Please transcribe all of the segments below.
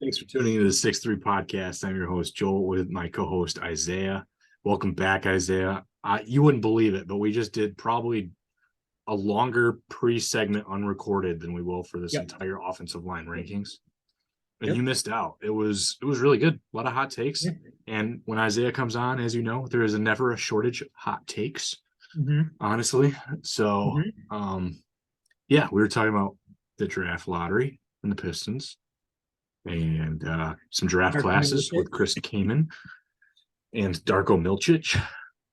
Thanks for tuning into the 6-3 podcast. I'm your host, Joel, with my co-host, Isaiah. Welcome back, Isaiah. You wouldn't believe it, but we just did probably a longer pre-segment unrecorded than we will for this Yep. entire offensive line rankings. And Yep. you missed out. It was really good. A lot of hot takes. Yeah. And when Isaiah comes on, as you know, there is never a shortage of hot takes, Mm-hmm. honestly. So, yeah, we were talking about the draft lottery and the Pistons and some draft Darko classes Milicic. with Chris Kaman and Darko Milicic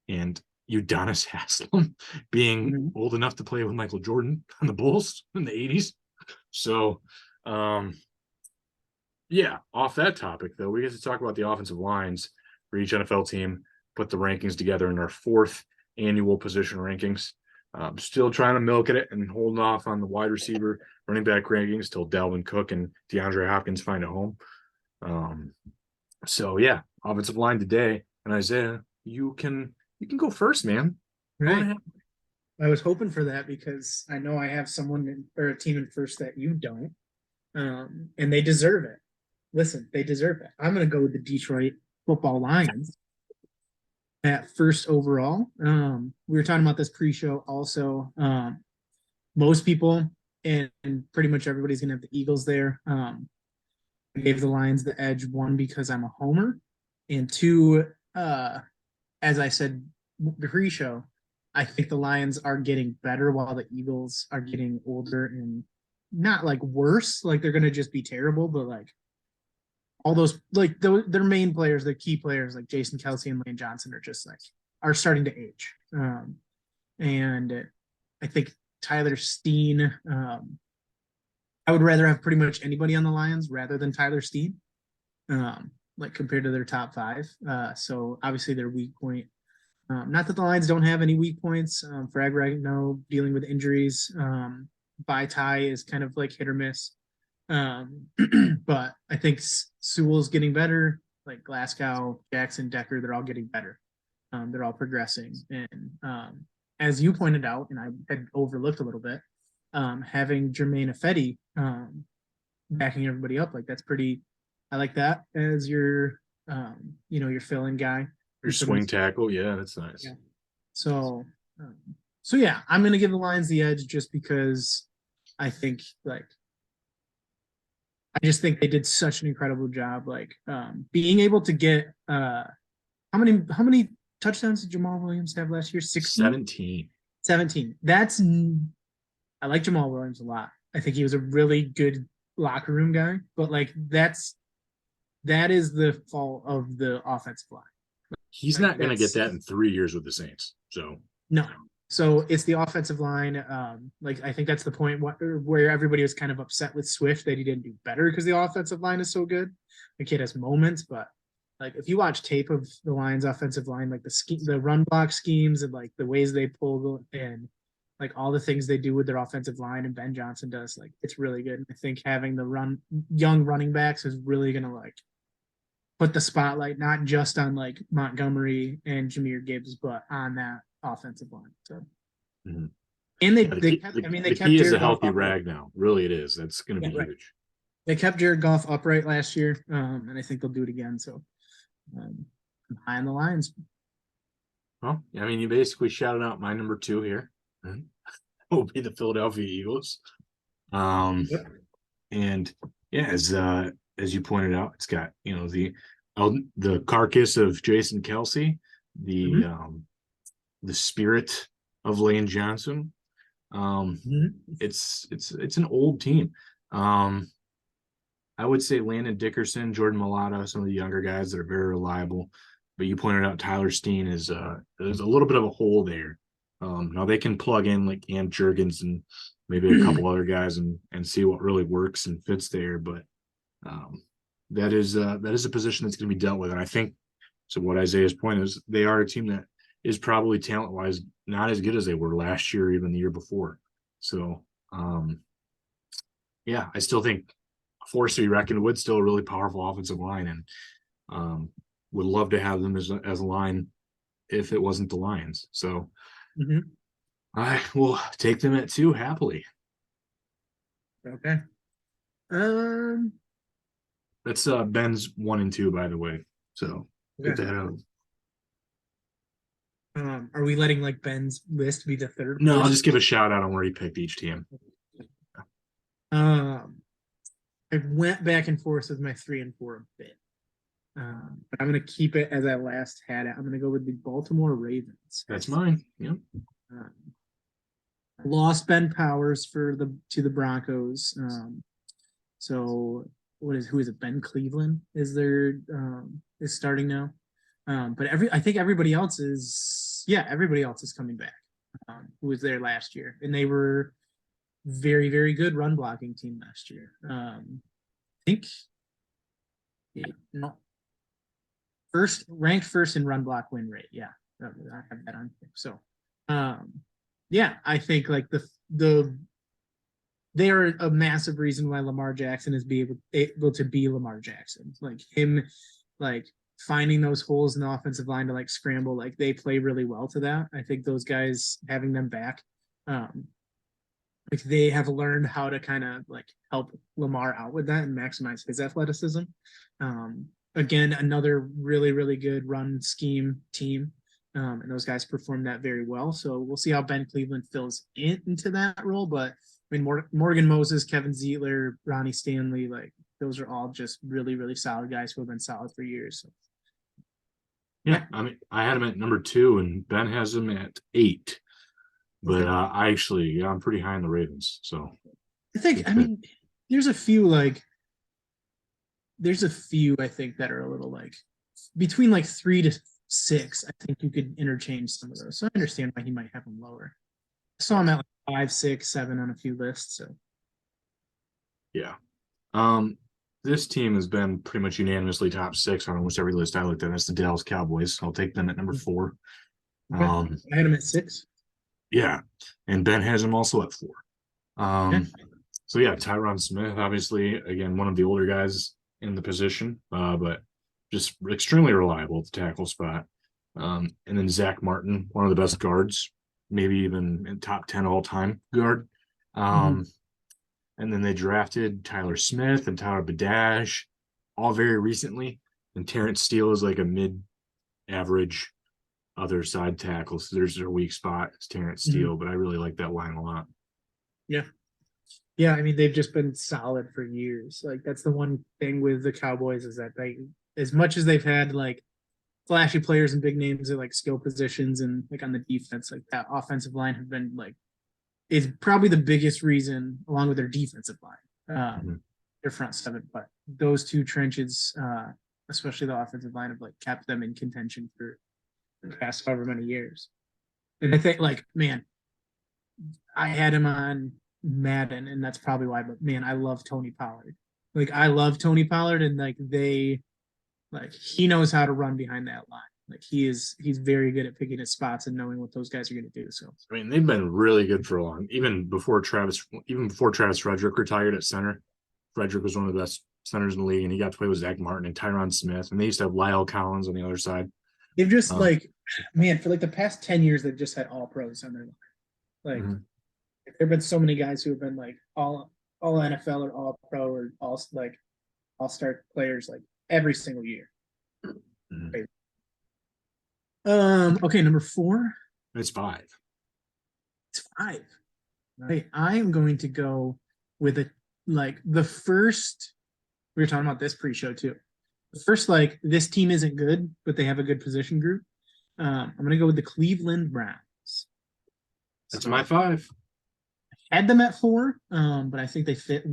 and Udonis Haslem being old enough to play with Michael Jordan on the Bulls in the 80s. So, yeah, off that topic, though, we get to talk about the offensive lines for each NFL team, put the rankings together in our fourth annual position rankings. Still trying to milk it and holding off on the wide receiver, running back rankings till Dalvin Cook and DeAndre Hopkins find a home. So yeah, offensive line today. And Isaiah, you can go first, man. Right. I was hoping for that because I know I have someone or a team in first that you don't. And they deserve it. Listen, they deserve it. I'm going to go with the Detroit Football Lions at first overall. We were talking about this pre-show also. Most people and pretty much everybody's going to have the Eagles there. I gave the Lions the edge, one, because I'm a homer, and two, as I said pre-show, I think the Lions are getting better while the Eagles are getting older and not like worse, like they're gonna just be terrible, but like all those their main players, their key players like Jason Kelsey and Lane Johnson are starting to age. And I think Tyler Steen, I would rather have pretty much anybody on the Lions rather than Tyler Steen, like compared to their top five. So obviously their weak point. Not that the Lions don't have any weak points. Frag right now dealing with injuries. Ty is kind of like hit or miss. But I think Sewell's getting better. Like Glasgow, Jackson, Decker, they're all getting better. They're all progressing. And as you pointed out, and I had overlooked a little bit, having Jermaine Ifedi backing everybody up, like that's pretty. I like that as your your fill-in guy. Your swing tackle, yeah, that's nice. Yeah. So yeah, I'm gonna give the Lions the edge just because I think I just think they did such an incredible job, being able to get how many touchdowns did Jamal Williams have last year? 16? 17. I like Jamal Williams a lot. I think he was a really good locker room guy, but that is the fault of the offensive line. He's not going to get that in 3 years with the Saints. So no. So it's the offensive line. I think that's the point where everybody was kind of upset with Swift that he didn't do better because the offensive line is so good. The kid has moments, but if you watch tape of the Lions' offensive line, the run block schemes and the ways they pull and all the things they do with their offensive line and Ben Johnson does, it's really good. I think having the young running backs is really gonna put the spotlight not just on Montgomery and Jahmyr Gibbs, but on that offensive line. So, and they kept Jared is a healthy rag now. Really, it is. That's going to be huge. They kept Jared Goff upright last year, and I think they'll do it again. So, I'm high on the Lions. Well, I mean, you basically shouted out my number 2 here. Will be the Philadelphia Eagles. And yeah, as you pointed out, it's got the carcass of Jason Kelsey, the spirit of Lane Johnson. It's an old team. I would say Landon Dickerson, Jordan Mailata, some of the younger guys that are very reliable. But you pointed out Tyler Steen there's a little bit of a hole there. Now they can plug in like Ant Jurgens and maybe a couple other guys and see what really works and fits there. But that is a position that's going to be dealt with. And I think so. What Isaiah's point is, they are a team that is probably talent wise not as good as they were last year, or even the year before. So yeah, I still think force to be reckoned with. Still a really powerful offensive line, and would love to have them as a line if it wasn't the Lions. So I will take them at 2 happily. Okay. That's Ben's 1 and 2, by the way. So get Okay. that out. Are we letting like Ben's list be the third? No, I'll list? just give a shout out on where he picked each team. Um, I went back and forth with my 3 and 4 a bit. But I'm gonna keep it as I last had it. I'm gonna go with the Baltimore Ravens. That's mine. Yep. Um, lost Ben Powers to the Broncos. So who is it? Ben Cleveland is starting now. But I think everybody else is coming back. Who was there last year, and they were very, very good run blocking team last year. I think no ranked first in run block win rate. Yeah, I have that on here. So yeah, I think like they are a massive reason why Lamar Jackson is able to be Lamar Jackson. Like him, like finding those holes in the offensive line to like scramble, like they play really well to that. I think those guys having them back, like they have learned how to kind of like help Lamar out with that and maximize his athleticism. Again, another really, really good run scheme team. And those guys perform that very well. So we'll see how Ben Cleveland fills into that role. But I mean, Morgan Moses, Kevin Zeitler, Ronnie Stanley, like those are all just really, really solid guys who have been solid for years. So. Yeah, I mean, I had him at number 2, and Ben has him at 8. But Okay. I'm pretty high on the Ravens. So I mean, there's a few I think that are a little like between like 3 to 6. I think you could interchange some of those. So I understand why he might have them lower. I saw him at like 5, 6, 7 on a few lists. So yeah. This team has been pretty much unanimously top 6 on almost every list I looked at. That's the Dallas Cowboys. I'll take them at number 4. okay. I had him at 6. Yeah, and Ben has him also at 4. Okay. So yeah, Tyron Smith, obviously, again, one of the older guys in the position, but just extremely reliable at the tackle spot. And then Zach Martin, one of the best guards, maybe even in top 10 all time guard. And then they drafted Tyler Smith and Tyler Badash all very recently. And Terrence Steele is like a mid-average other side tackle. So there's their weak spot. It's Terrence Steele, but I really like that line a lot. Yeah. Yeah, I mean, they've just been solid for years. Like that's the one thing with the Cowboys is that they, as much as they've had like flashy players and big names at like skill positions and like on the defense, like that offensive line have been like is probably the biggest reason, along with their defensive line, their front 7. But those 2 trenches, especially the offensive line, have like kept them in contention for the past however many years. And I think like, man, I had him on Madden, and that's probably why. But man, I love Tony Pollard. Like I love Tony Pollard, and like he knows how to run behind that line. Like he's very good at picking his spots and knowing what those guys are going to do. So I mean, they've been really good for a long, even before Travis Frederick retired at center. Frederick was one of the best centers in the league, and he got to play with Zach Martin and Tyron Smith, and they used to have Lyle Collins on the other side. they've just like, man, for like the past 10 years, they've just had all pros on their line. Like there have been so many guys who have been like all NFL or all pro or all like all star players like every single year. Okay, number 4. It's 5. It's 5. Right. I am going to go with the first. We were talking about this pre-show too. The first, like this team isn't good, but they have a good position group. I'm gonna go with the Cleveland Browns. That's my 5. I had them at 4, but I think they fit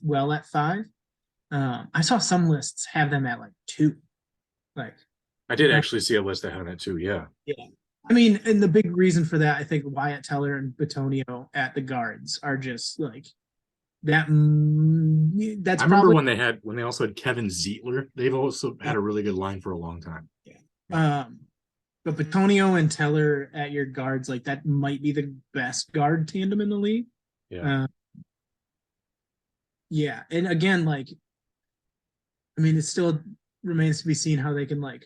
well at 5. I saw some lists have them at like 2. Like I did actually see a list that had that too. Yeah. Yeah. I mean, and the big reason for that, I think Wyatt Teller and Bitonio at the guards are just like that. That's I remember when they also had Kevin Zeitler. They've also had a really good line for a long time. Yeah. But Bitonio and Teller at your guards, like that might be the best guard tandem in the league. Yeah. Yeah. And again, like, I mean, it still remains to be seen how they can like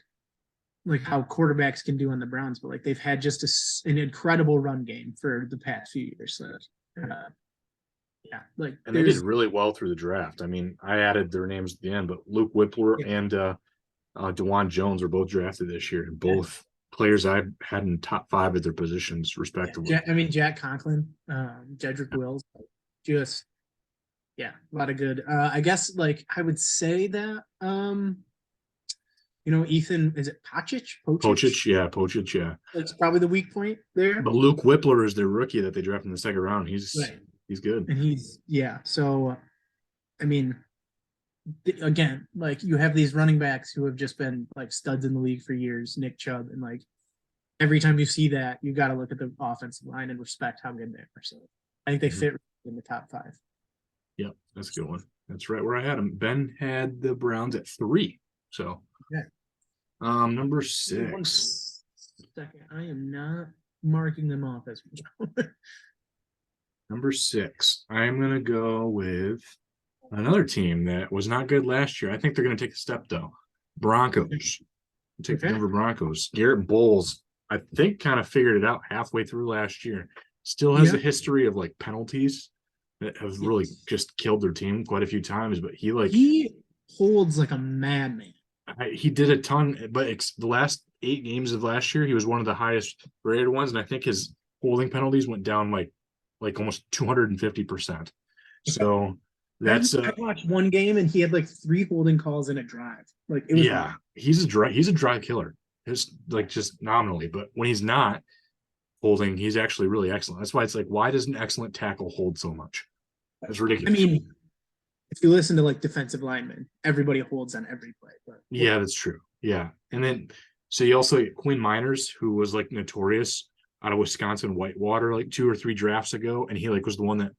how quarterbacks can do on the Browns, but like they've had just an incredible run game for the past few years. So, Yeah, like And they did really well through the draft. I mean, I added their names at the end, but Luke Whippler and DeJuan Jones were both drafted this year, and both players I had in top 5 at their positions, respectively. I mean, Jack Conklin, Jedrick Wills, just a lot of good. I guess like I would say that Ethan, is it Pacic? Pocic, yeah. That's probably the weak point there. But Luke Whippler is their rookie that they drafted in the second round. He's good. And so I mean, again, like you have these running backs who have just been like studs in the league for years, Nick Chubb, and like every time you see that, you got to look at the offensive line and respect how good they are. So I think they fit in the top 5. Yep, that's a good one. That's right where I had them. Ben had the Browns at 3. So, number 6. 1 second, I am not marking them off as well. Number 6, I'm gonna go with another team that was not good last year. I think they're gonna take a step though. Broncos. Take the Denver Broncos. Garrett Bowles, I think, kind of figured it out halfway through last year. Still has a history of like penalties that have really just killed their team quite a few times. But he holds like a madman. He did a ton, but the last 8 games of last year, he was one of the highest rated ones, and I think his holding penalties went down like almost 250%. So that's I watched one game and he had like 3 holding calls in a drive. Like it was he's a drive killer. It's like just nominally, but when he's not holding, he's actually really excellent. That's why it's like, why does an excellent tackle hold so much? That's ridiculous. I mean, if you listen to like defensive linemen, everybody holds on every play. But yeah, that's true. Yeah. And then so you also get Quinn Miners, who was like notorious out of Wisconsin Whitewater like 2 or 3 drafts ago, and he like was the one that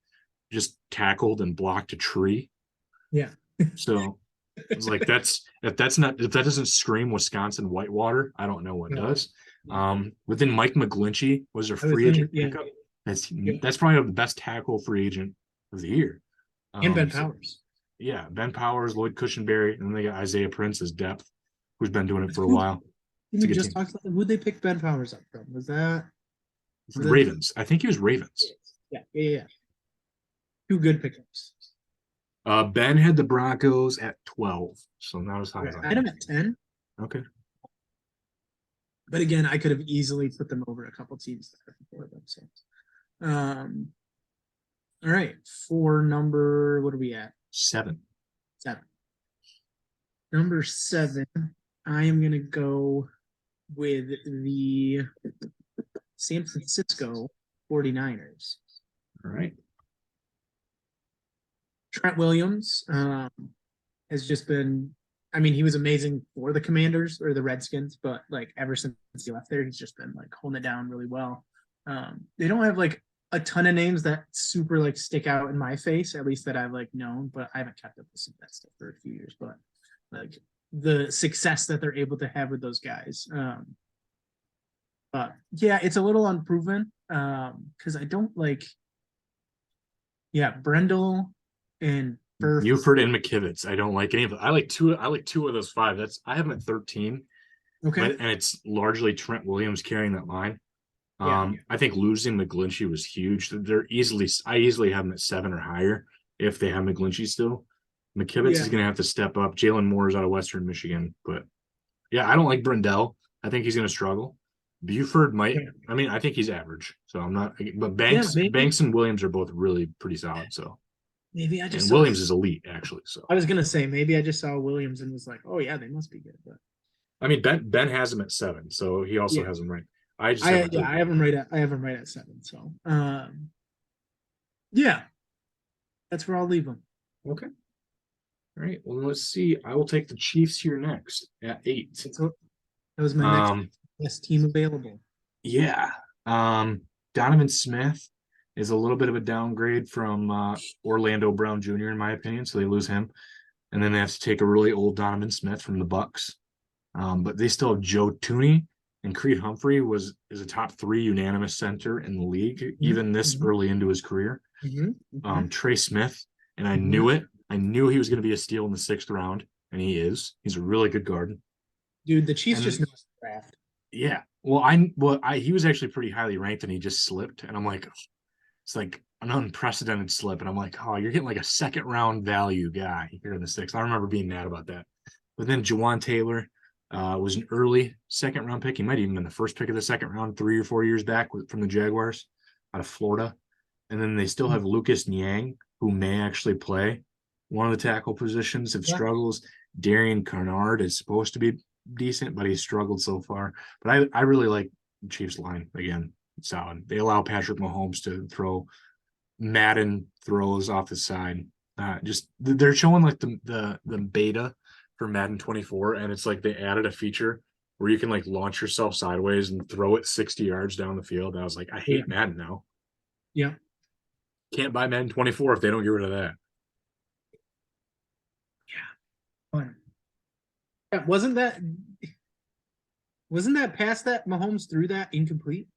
just tackled and blocked a tree. Yeah. So it's like if that doesn't scream Wisconsin Whitewater, I don't know what does. But then Mike McGlinchey was a free agent pickup. That's probably the best tackle free agent of the year. And Ben Powers. Yeah, Ben Powers, Lloyd Cushenberry, and then they got Isaiah Prince as depth, who's been doing it for a while. Who'd they pick Ben Powers up from? Was that Ravens? I think he was Ravens. Yeah. 2 good pickups. Ben had the Broncos at 12, so not as high as I had him at 10. Okay. But again, I could have easily put them over a couple teams that are before them. So, all right, for number, what are we at? 7. Number 7, I am gonna go with the San Francisco 49ers. All right. Trent Williams has just been, I mean, he was amazing for the Commanders or the Redskins, but like ever since he left there, he's just been like holding it down really well. They don't have like a ton of names that super like stick out in my face, at least that I've like known, but I haven't kept up with some of that stuff for a few years. But like the success that they're able to have with those guys. But yeah, it's a little unproven because I don't like, Brendel and Buford and McKivitz. I don't like any of them. I like 2 of those 5. I have them at 13. Okay. And it's largely Trent Williams carrying that line. I think losing McGlinchey was huge. I easily have them at 7 or higher if they have McGlinchey still. McKivitz is going to have to step up. Jalen Moore is out of Western Michigan, but yeah, I don't like Brendel. I think he's going to struggle. Buford might. I mean, I think he's average, so I'm not. But Banks and Williams are both really pretty solid. So maybe I just Williams is elite actually. So I was going to say maybe I just saw Williams and was like, oh yeah, they must be good. But I mean, Ben has him at 7, so he also has him right. I have him right at 7. So that's where I'll leave him. Okay. All right. Well, let's see. I will take the Chiefs here next at 8. That was my next best team available. Yeah. Donovan Smith is a little bit of a downgrade from Orlando Brown Jr. in my opinion, so they lose him, and then they have to take a really old Donovan Smith from the Bucks. But they still have Joe Tooney, and Creed Humphrey is a top 3 unanimous center in the league, even this early into his career. Trey Smith, and I knew it. I knew he was going to be a steal in the 6th round, and he is. He's a really good guard. Dude, the Chiefs just missed the draft. Yeah. Well, he was actually pretty highly ranked, and he just slipped. And I'm like, it's like an unprecedented slip. And I'm like, oh, you're getting like a second round value guy here in the sixth. I remember being mad about that. But then Jawan Taylor was an early second round pick. He might even been the first pick of the second round 3 or 4 years back from the Jaguars out of Florida. And then they still have Lucas Niang, who may actually play one of the tackle positions if struggles. Darian Carnard is supposed to be decent, but he's struggled so far. But I really like Chiefs line again. Solid. They allow Patrick Mahomes to throw Madden throws off the side. Just they're showing like the beta for Madden 24, and it's like they added a feature where you can like launch yourself sideways and throw it 60 yards down the field. And I was like, I hate Madden now. Yeah. Can't buy Madden 24 if they don't get rid of that. Fun. Yeah, wasn't that past that Mahomes threw that incomplete?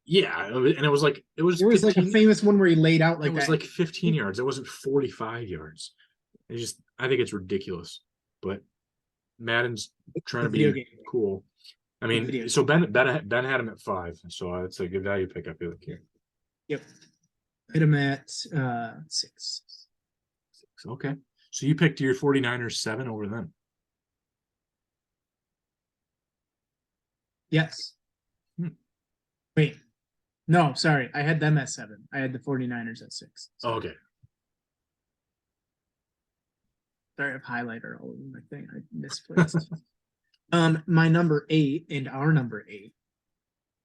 Yeah, and it was like there was 15, like a famous one where he laid out like it was like 15 yards. It wasn't 45 yards. I think it's ridiculous. But Madden's trying to be cool. I mean, so Ben had him at 5, so it's a good value pick. I feel like here. Yep, hit him at 6. Okay, so you picked your 49ers 7 over them. Yes. Wait, no, sorry. I had them at 7. I had the 49ers at 6. So. Oh, okay. Sorry, I have highlighter all over my thing. I misplaced. My number 8 and our number 8.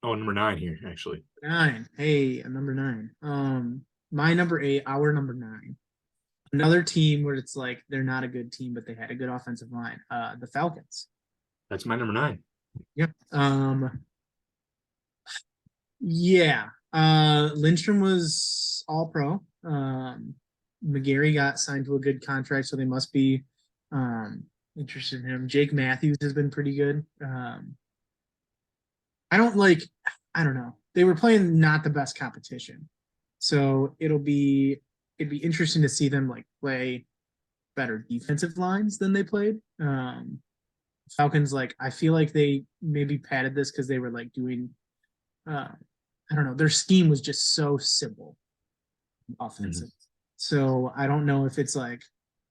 Oh, number 9 here, actually. 9. Hey, I'm number 9. My number 8, our number 9. Another team where it's like they're not a good team, but they had a good offensive line. The Falcons. That's my number 9. Yep. Yeah. Lindstrom was all pro. McGarry got signed to a good contract, so they must be interested in him. Jake Matthews has been pretty good. I don't know. They were playing not the best competition. So it'd be interesting to see them like play better defensive lines than they played. Falcons, like, I feel like they maybe padded this because they were like doing I don't know, their scheme was just so simple offensive. Mm-hmm. So I don't know if it's like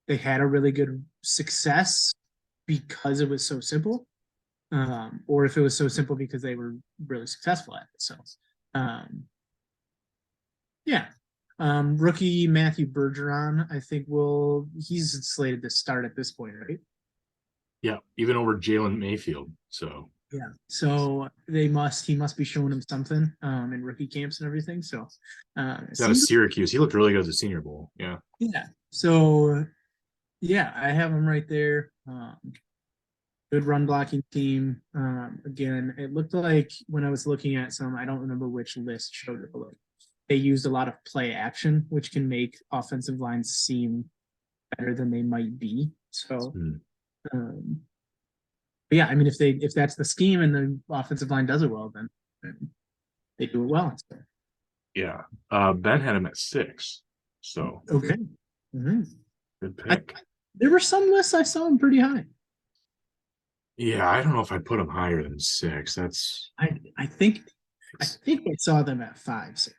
they had a really good success because it was so simple, or if it was so simple because they were really successful at it. So yeah. Rookie Matthew Bergeron, I think he's slated to start at this point, right? Yeah, even over Jalen Mayfield. So yeah, so he must be showing him something in rookie camps and everything. So he's out of Syracuse. He looked really good at the Senior Bowl. Yeah. Yeah. So yeah, I have him right there. Good run blocking team. Again, it looked like when I was looking at some, I don't remember which list showed it below. They used a lot of play action, which can make offensive lines seem better than they might be. So, but yeah, I mean, if that's the scheme and the offensive line does it well, then they do it well. So. Yeah, Ben had him at 6. So okay, good pick. There were some lists I saw him pretty high. Yeah, I don't know if I'd put him higher than 6. That's I think I saw them at 5. So.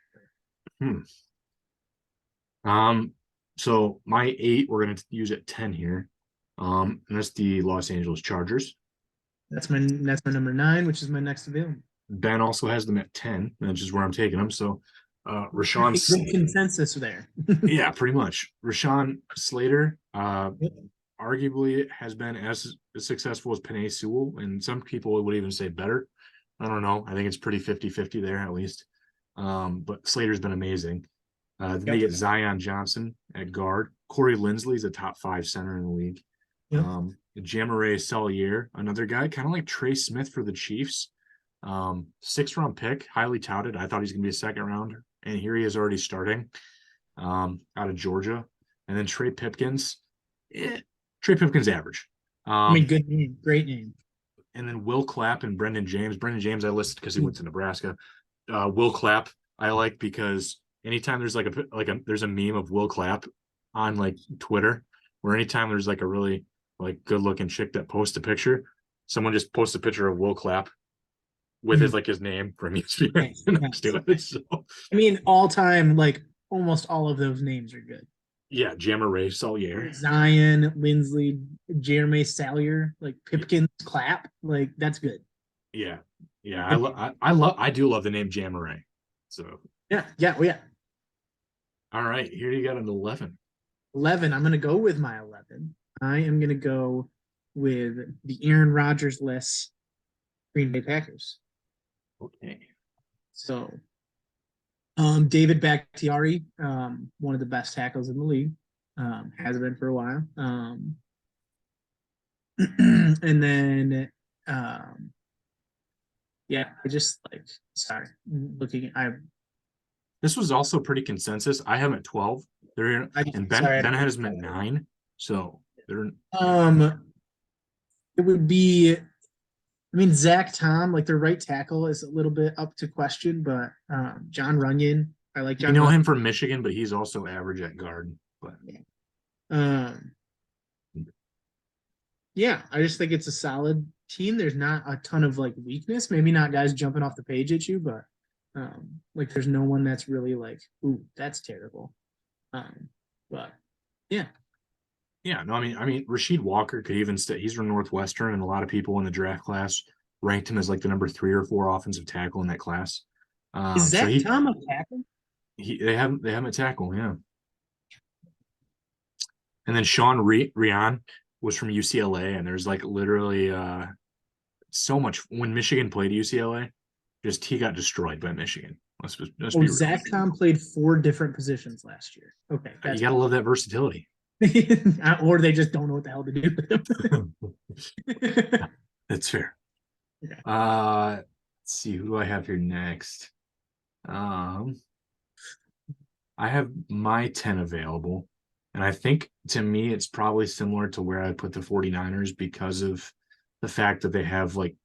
So my 8, we're gonna use at 10 here. And that's the Los Angeles Chargers. That's my number 9, which is my next available. Ben also has them at 10, which is where I'm taking them. So Rashawn consensus there. Yeah, pretty much. Rashawn Slater arguably has been as successful as Penei Sewell, and some people would even say better. I don't know. I think it's pretty 50-50 there at least. But Slater's been amazing. Then they get Zion Johnson at guard. Corey Linsley's a top 5 center in the league. Yep. Jamare Sellier, another guy, kind of like Trey Smith for the Chiefs. 6th-round pick, highly touted. I thought he's going to be a 2nd rounder, and here he is already starting out of Georgia. And then Trey Pipkins. Trey Pipkins average. I mean, good name, great name. And then Will Clapp and Brendan James. Brendan James I listed because he went to Nebraska. Will Clapp I like because anytime there's there's a meme of Will Clapp on like Twitter, where anytime there's like a really like good looking chick that posts a picture, someone just posts a picture of Will Clapp with his name from ESPN next to it. So I mean, all time, like almost all of those names are good. yeah, Jammer Ray Salier. Zion, Lindsley, Jeremy Salyer, like Pipkins, Clapp, like that's good. Yeah, yeah. I do love the name Jammer Ray. So Yeah, oh yeah. all right, here you got an 11. 11. I'm gonna go with my 11. I am gonna go with the Aaron Rodgers less Green Bay Packers. Okay. So David Bakhtiari, one of the best tackles in the league, has been for a while. And then yeah, I just like sorry, looking I This was also pretty consensus. I have him at 12. They're and Ben has him at 9. So they're it would be I mean Zach Tom, like their right tackle is a little bit up to question, but John Runyon, I like John you know Runyon. him from Michigan, but he's also average at guard. But Um yeah, I just think it's a solid team. There's not a ton of like weakness. Maybe not guys jumping off the page at you, but like there's no one that's really like, ooh, that's terrible. But yeah. yeah, no, I mean, Rasheed Walker could even stay. He's from Northwestern, and a lot of people in the draft class ranked him as like the number 3 or 4 offensive tackle in that class. Is So Zach Tom a tackle? they have him at tackle, yeah. And then Sean Rion was from UCLA, and there's like literally so much when Michigan played UCLA, just he got destroyed by Michigan. Let's be real. Zach Tom played 4 different positions last year. Okay, You gotta love that versatility. Or they just don't know what the hell to do with him. That's fair. Yeah. Let's see, who do I have here next? I have my 10 available, and I think to me it's probably similar to where I put the 49ers because of the fact that they have like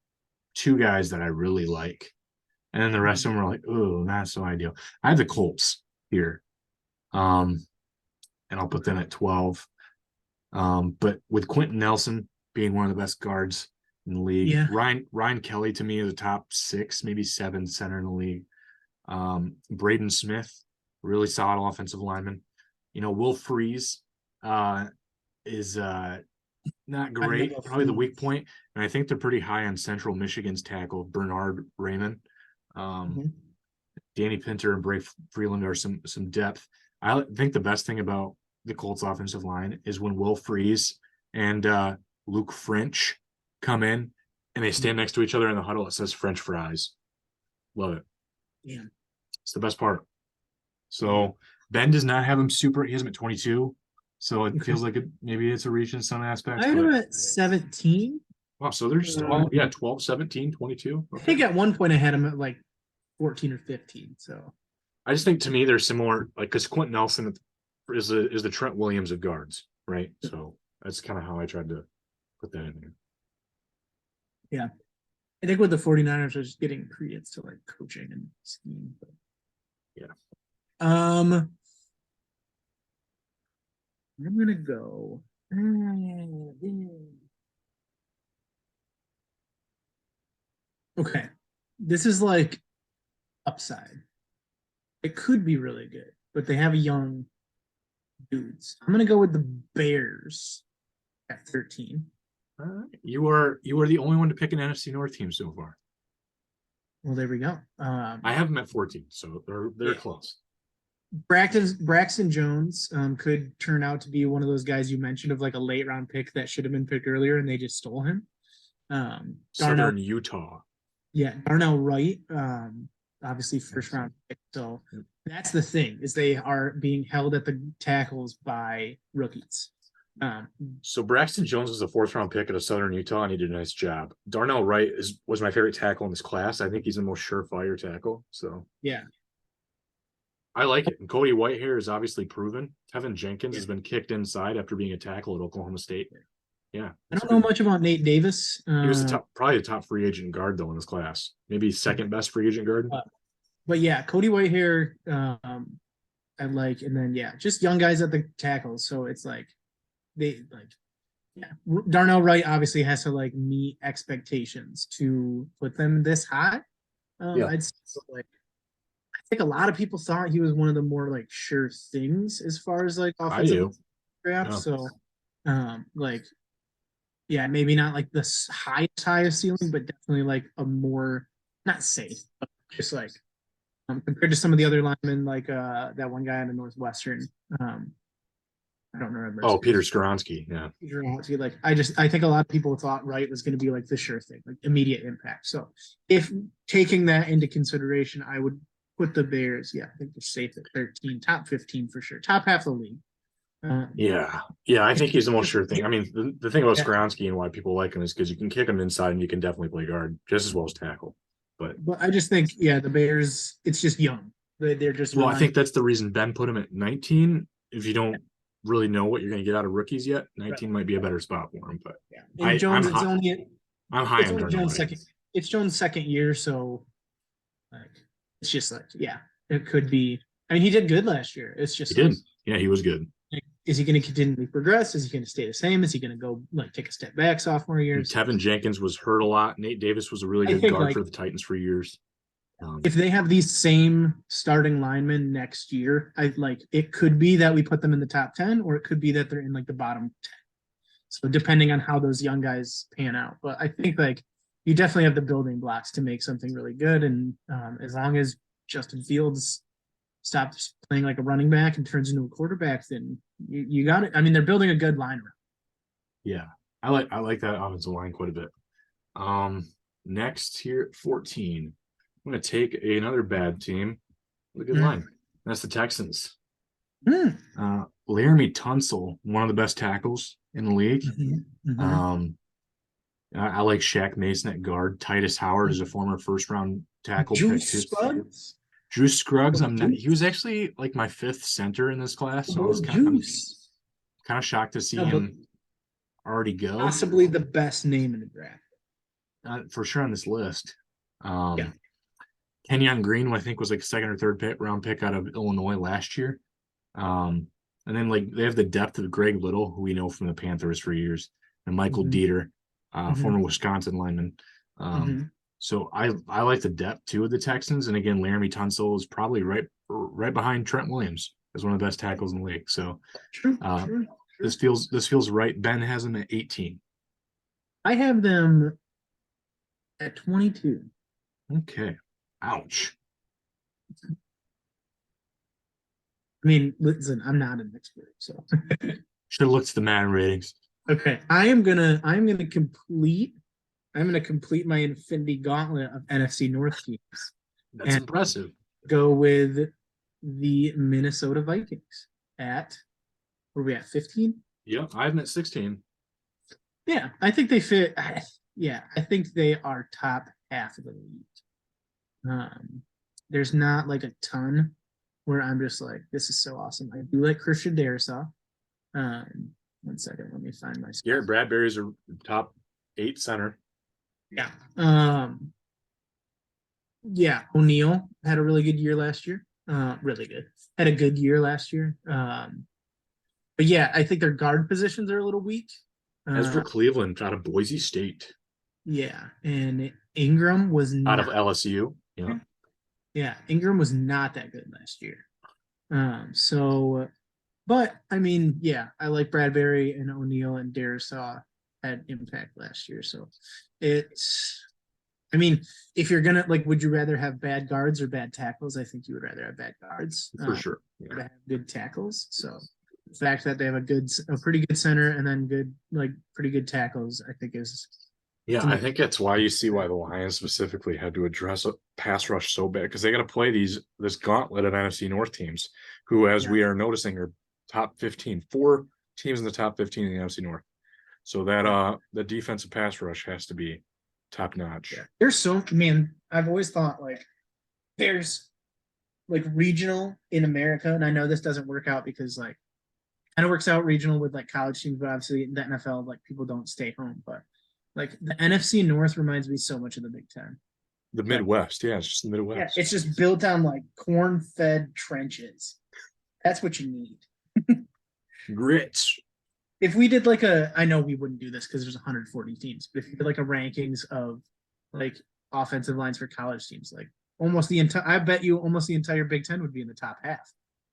2 guys that I really like, and then the rest of them are like, oh, not so ideal. I have the Colts here, and I'll put them at 12. But with Quentin Nelson being one of the best guards in the league, Yeah. Ryan Kelly to me is a top 6, maybe 7 center in the league. Braden Smith, really solid offensive lineman. You know, Will Freeze is not great, probably the weak point. And I think they're pretty high on Central Michigan's tackle, Bernard Raymond. Danny Pinter and Bray Freeland are some depth. I think the best thing about the Colts offensive line is when Will Freeze and Luke French come in and they stand next to each other in the huddle. It says French fries. Love it. Yeah. It's the best part. So Ben does not have him super. He has him at 22. So it feels like maybe it's a reach in some aspects. I had him at 17. Wow. So there's 12, 17, 22. Okay. I think at one point I had him at like 14 or 15. So I just think to me they're similar, like because Quentin Nelson is the Trent Williams of guards, right? So that's kind of how I tried to put that in there. Yeah. I think with the 49ers, are just getting credence to like coaching and scheme. But... yeah. I'm gonna go. Okay. This is like upside. It could be really good, but they have young dudes. I'm gonna go with the Bears at 13. You were the only one to pick an NFC North team so far. Well, there we go. I have them at 14, so they're close. Braxton Jones could turn out to be one of those guys you mentioned of like a late round pick that should have been picked earlier and they just stole him. Southern Utah. Yeah, Darnell Wright, obviously first round pick. So that's the thing is they are being held at the tackles by rookies. So Braxton Jones was a 4th round pick at a Southern Utah, and he did a nice job. Darnell Wright was my favorite tackle in this class. I think he's the most surefire tackle. So yeah, I like it. And Cody Whitehair is obviously proven. Tevin Jenkins has been kicked inside after being a tackle at Oklahoma State. Yeah, I don't know much about Nate Davis. He was probably a top free agent guard though in this class. Maybe second best free agent guard. But yeah, Cody Whitehair, I like, and then yeah, just young guys at the tackles. So it's like they like Yeah, Darnell Wright obviously has to like meet expectations to put them this high. Yeah, I'd say, like I think a lot of people thought he was one of the more like sure things as far as like I offensive do. draft. Yeah. So, like yeah, maybe not like the highest ceiling, but definitely like a more not safe, but just like compared to some of the other linemen, like that one guy in the Northwestern. Um, I don't remember his Oh, Peter name. Skoronsky. Yeah. Like I think a lot of people thought Wright was going to be like the sure thing, like immediate impact. So if taking that into consideration, I would put the Bears. Yeah, I think they're safe at 13, top 15 for sure, top half of the league. Yeah. Yeah. I think he's the most sure thing. I mean, the thing about Yeah, Skoronsky and why people like him is because you can kick him inside and you can definitely play guard just as well as tackle. But but I just think yeah, the Bears. It's just young. They're just well, I relying. think that's the reason Ben put him at 19. If you don't really know what you're going to get out of rookies yet, Right, 19 might be a better spot for him. But yeah, and I'm Jones. high. I'm high It's on only Darnell Jones' Wright. second. It's Jones' second year, so like it's just like yeah, it could be. I mean, he did good last year. It's He just did. like Yeah, he was good. is he going to continually progress? Is he going to stay the same? Is he going to go like take a step back sophomore And years? Tevin Jenkins was hurt a lot. Nate Davis was a really I good think guard like for the Titans for years. if they have these same starting linemen next year, I like it could be that we put them in the top 10 or it could be that they're in like the bottom 10. So depending on how those young guys pan out, but I think like you definitely have the building blocks to make something really good. And as long as Justin Fields stops playing like a running back and turns into a quarterback, then you got it. I mean, they're building a good line around. Yeah, I like that offensive line quite a bit. Next here at 14, I'm going to take another bad team with a good Mm. line. That's the Texans. Mm. Laramie Tunsil, one of the best tackles in the league. Mm-hmm. Mm-hmm. Um, I like Shaq Mason at guard. Titus Howard is a former first round tackle pick. Juice Scruggs. Drew Scruggs, Oh, I'm not. He was Juice. actually like my fifth center in this class, so I was Oh, I'm Juice. kind of shocked to see No, but him already go possibly the best name in the draft. for sure on this list. Yeah. Kenyon Green, I think, was like second or third round pick out of Illinois last year. Um, and then like they have the depth of Greg Little, who we know from the Panthers for years, and Michael Mm-hmm. Dieter, Mm-hmm. former Wisconsin lineman. Mm-hmm. So I like the depth too of the Texans, and again, Laramie Tunsil is probably right behind Trent Williams as one of the best tackles in the league. So True. uh, True. this feels right. Ben has him at 18. I have them at 22. Okay, ouch. I mean, listen, I'm not an expert, so Should have looked at the man ratings. okay. I'm gonna complete my infinity gauntlet of NFC North teams That's and impressive. go with the Minnesota Vikings at where are we at 15? Yeah, I have him at 16. Yeah, I think they fit. Yeah, I think they are top half of the league. There's not like a ton where I'm just like, this is so awesome. I do like Christian Darrisaw. 1 second, let me find my spot. Garrett Bradbury's a top 8 center. Yeah. Yeah, O'Neal had a really good year last year. Really good. Had a good year last year. But yeah, I think their guard positions are a little weak. Ezra Cleveland out of Boise State. Yeah, and Ingram was Out of not. LSU. Yeah. Yeah, Ingram was not that good last year. So, but I mean, yeah, I like Bradbury and O'Neal and Darrisaw had impact last year. So it's, I mean, if you're gonna like, would you rather have bad guards or bad tackles? I think you would rather have bad guards. For sure. To have good tackles. So the fact that they have a pretty good center and then pretty good tackles, I think is. Yeah, I think that's why you see why the Lions specifically had to address a pass rush so bad because they got to play this gauntlet of NFC North teams, who, as we are noticing, are top 15. 4 teams in the top 15 in the NFC North. So that the defensive pass rush has to be top notch. Yeah. There's so man, I've always thought like there's like regional in America, and I know this doesn't work out because like kind of works out regional with like college teams, but obviously the NFL like people don't stay home, but like the NFC North reminds me so much of the Big Ten. The Midwest, yeah, it's just the Midwest. Yeah, it's just built on like corn-fed trenches. That's what you need. Grits. if we did like I know we wouldn't do this because there's 140 teams, but if we did like a rankings of like offensive lines for college teams, like almost the entire, I bet you almost the entire Big Ten would be in the top half.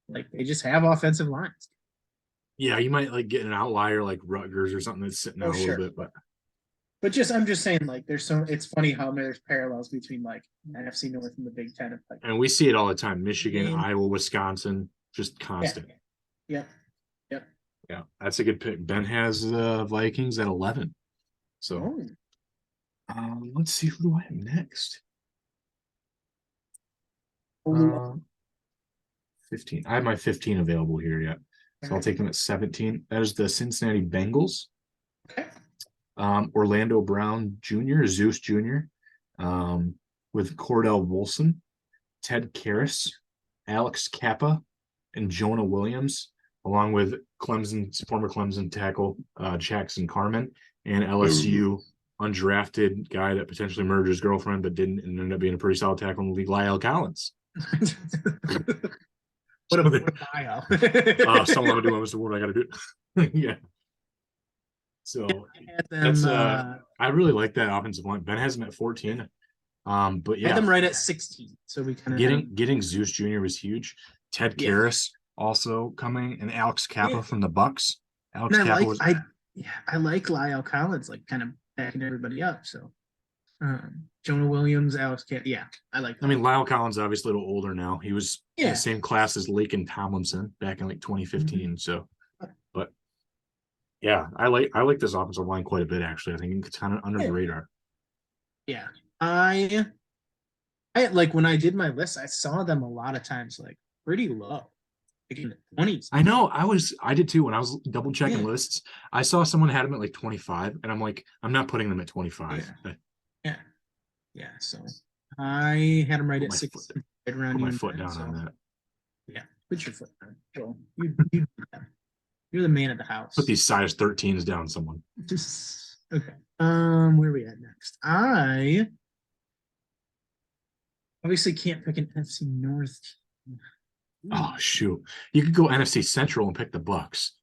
Like they just have offensive lines. Yeah, you might like get an outlier like Rutgers or something that's sitting out a little Sure. bit, but I'm just saying, like, it's funny how there's parallels between like NFC North and the Big Ten. Like, and we see it all the time. Michigan, game. Iowa, Wisconsin, just Yeah. constant. Yep. Yep. Yeah, that's a good pick. Ben has the Vikings at 11. So let's see, who do I have next? 15. I have my 15 available here yet. So I'll take them at 17. That is the Cincinnati Bengals. Okay. Orlando Brown Jr., Zeus Jr., with Cordell Wilson, Ted Karras, Alex Kappa, and Jonah Williams, along with Clemson's former Clemson tackle Jackson Carman, and LSU undrafted guy that potentially murdered his girlfriend but didn't, and ended up being a pretty solid tackle in the league, Lyle Collins. What a bio. Someone I'm doing what I got to do. Yeah. So that's I really like that offensive line. Ben has him at 14. But yeah, I had them right at 16. So we kind of getting Zeus Jr. was huge. Ted Karras also coming, and Alex Kappa from the Bucks. Alex Kappa was I like Lyle Collins, like kind of backing everybody up. So Jonah Williams, Alex Kappa. Yeah, I like that. I mean, Lyle Collins obviously a little older now. He was in the same class as Laken Tomlinson back in like 2015. Mm-hmm. So, but yeah, I like this offensive line quite a bit, actually. I think it's kind of under the radar. Yeah. I like when I did my list, I saw them a lot of times like pretty low. Like in the 20s. I know. I did too. When I was double checking lists, I saw someone had them at like 25, and I'm like, I'm not putting them at 25. Yeah. So I had them right at 6. Right around put my foot down on that. Yeah, put your foot down. Joel. You're the man of the house. Put these size 13s down, someone. Okay. Where are we at next? I obviously can't pick an NFC North team. Oh shoot! You could go NFC Central and pick the Bucks.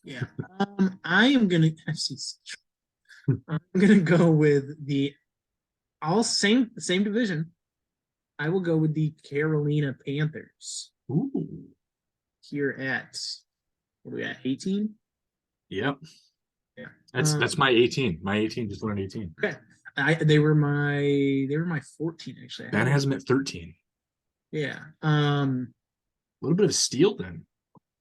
Yeah. I am gonna NFC Central. I'm gonna go with the same division. I will go with the Carolina Panthers. Ooh. Here at what are we at? 18? Yep. Yeah. That's my 18. My 18 just learned 18. Okay. They were my 14 actually. Ben has them at 13. Yeah. A little bit of steal then.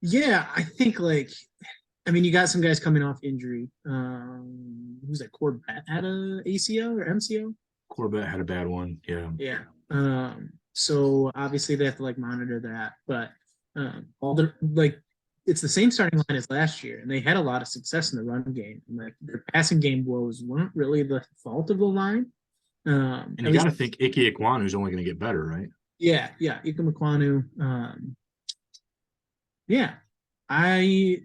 Yeah, I think you got some guys coming off injury. Who's that? Corbett had a ACL or MCL? Corbett had a bad one. Yeah. Yeah. So obviously they have to monitor that, but it's the same starting line as last year, and they had a lot of success in the run game. And their passing game woes weren't really the fault of the line. And you got to think Ike Ekwonu's only going to get better, right? Yeah, Ike Ekwonu. Yeah, I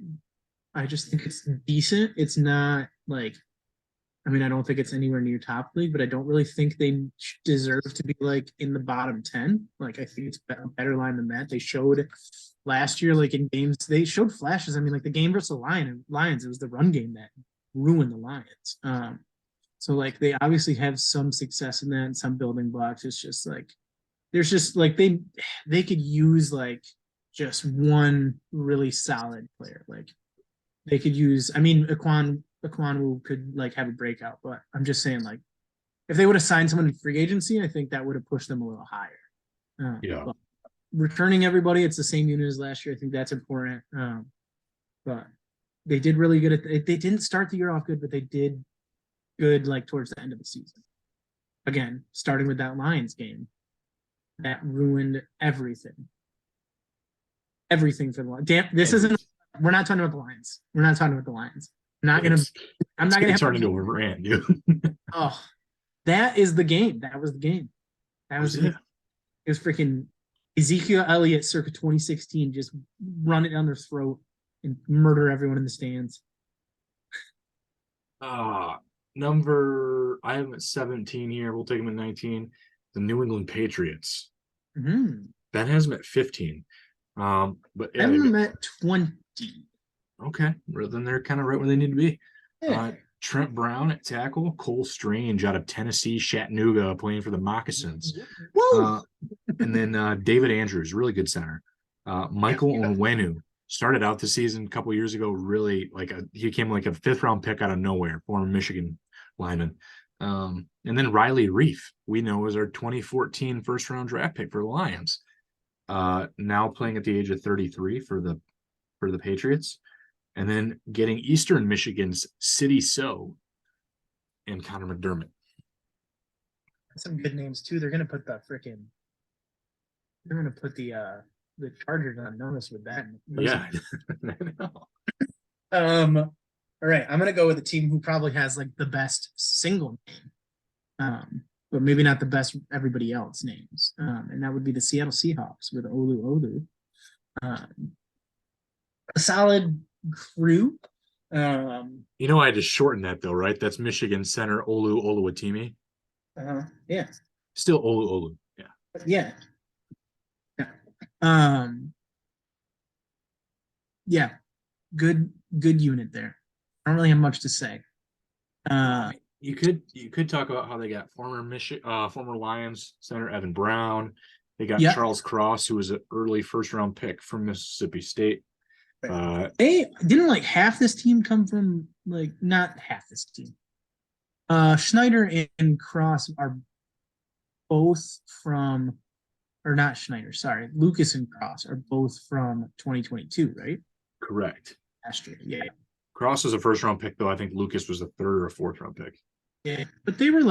just think it's decent. It's not I don't think it's anywhere near top league, but I don't really think they deserve to be in the bottom 10. I think it's a better line than that. They showed last year, in games, they showed flashes. The game versus the Lions, it was the run game that ruined the Lions. So they obviously have some success in that and some building blocks. It's just there's just they could use just one really solid player. They could use, Ekwonu could have a breakout, but I'm just saying if they would have signed someone in free agency, I think that would have pushed them a little higher. Yeah. Returning everybody, it's the same unit as last year. I think that's important. But they did really good they didn't start the year off good, but they did good towards the end of the season. Again, starting with that Lions game. That ruined everything. Everything for the Lions. Damn, we're not talking about the Lions. I'm not gonna turn into a rant, dude. Oh, that is the game. That was the game. That was it. It was freaking Ezekiel Elliott circa 2016, just run it down their throat and murder everyone in the stands. Number I have him at 17 here. We'll take him at 19. The New England Patriots. Mm-hmm. Ben has him at 15. But I have him at 20. Okay, well, then they're kind of right where they need to be. Yeah. Trent Brown at tackle, Cole Strange out of Tennessee, Chattanooga, playing for the Moccasins. Woo! Uh, and then David Andrews, really good center. Michael Onwenu started out the season a couple years ago, really he came like a fifth round pick out of nowhere, former Michigan lineman. And then Riley Reef, we know, is our 2014 first round draft pick for the Lions. Now playing at the age of 33 for the Patriots. And then getting Eastern Michigan's City So and Connor McDermott. Some good names too. They're gonna put the Chargers on notice with that. Yeah. All right, I'm gonna go with a team who probably has like the best single name. But maybe not the best everybody else names. And that would be the Seattle Seahawks with Olu Olu. A solid crew. You know, I had to shorten that though, right? That's Michigan center Olu Oluwatimi. Yeah. Still Olu Olu. Yeah. Yeah. Good unit there. I don't really have much to say. You could talk about how they got former Lions center Evan Brown. They got Charles Cross, who was an early first round pick from Mississippi State. They didn't like half this team come from not half this team. Schneider and Cross are both from, or not Schneider, sorry. Lucas and Cross are both from 2022, right? Correct. Last year, yeah. Cross was a first round pick, though. I think Lucas was a third or fourth round pick. Yeah, but they were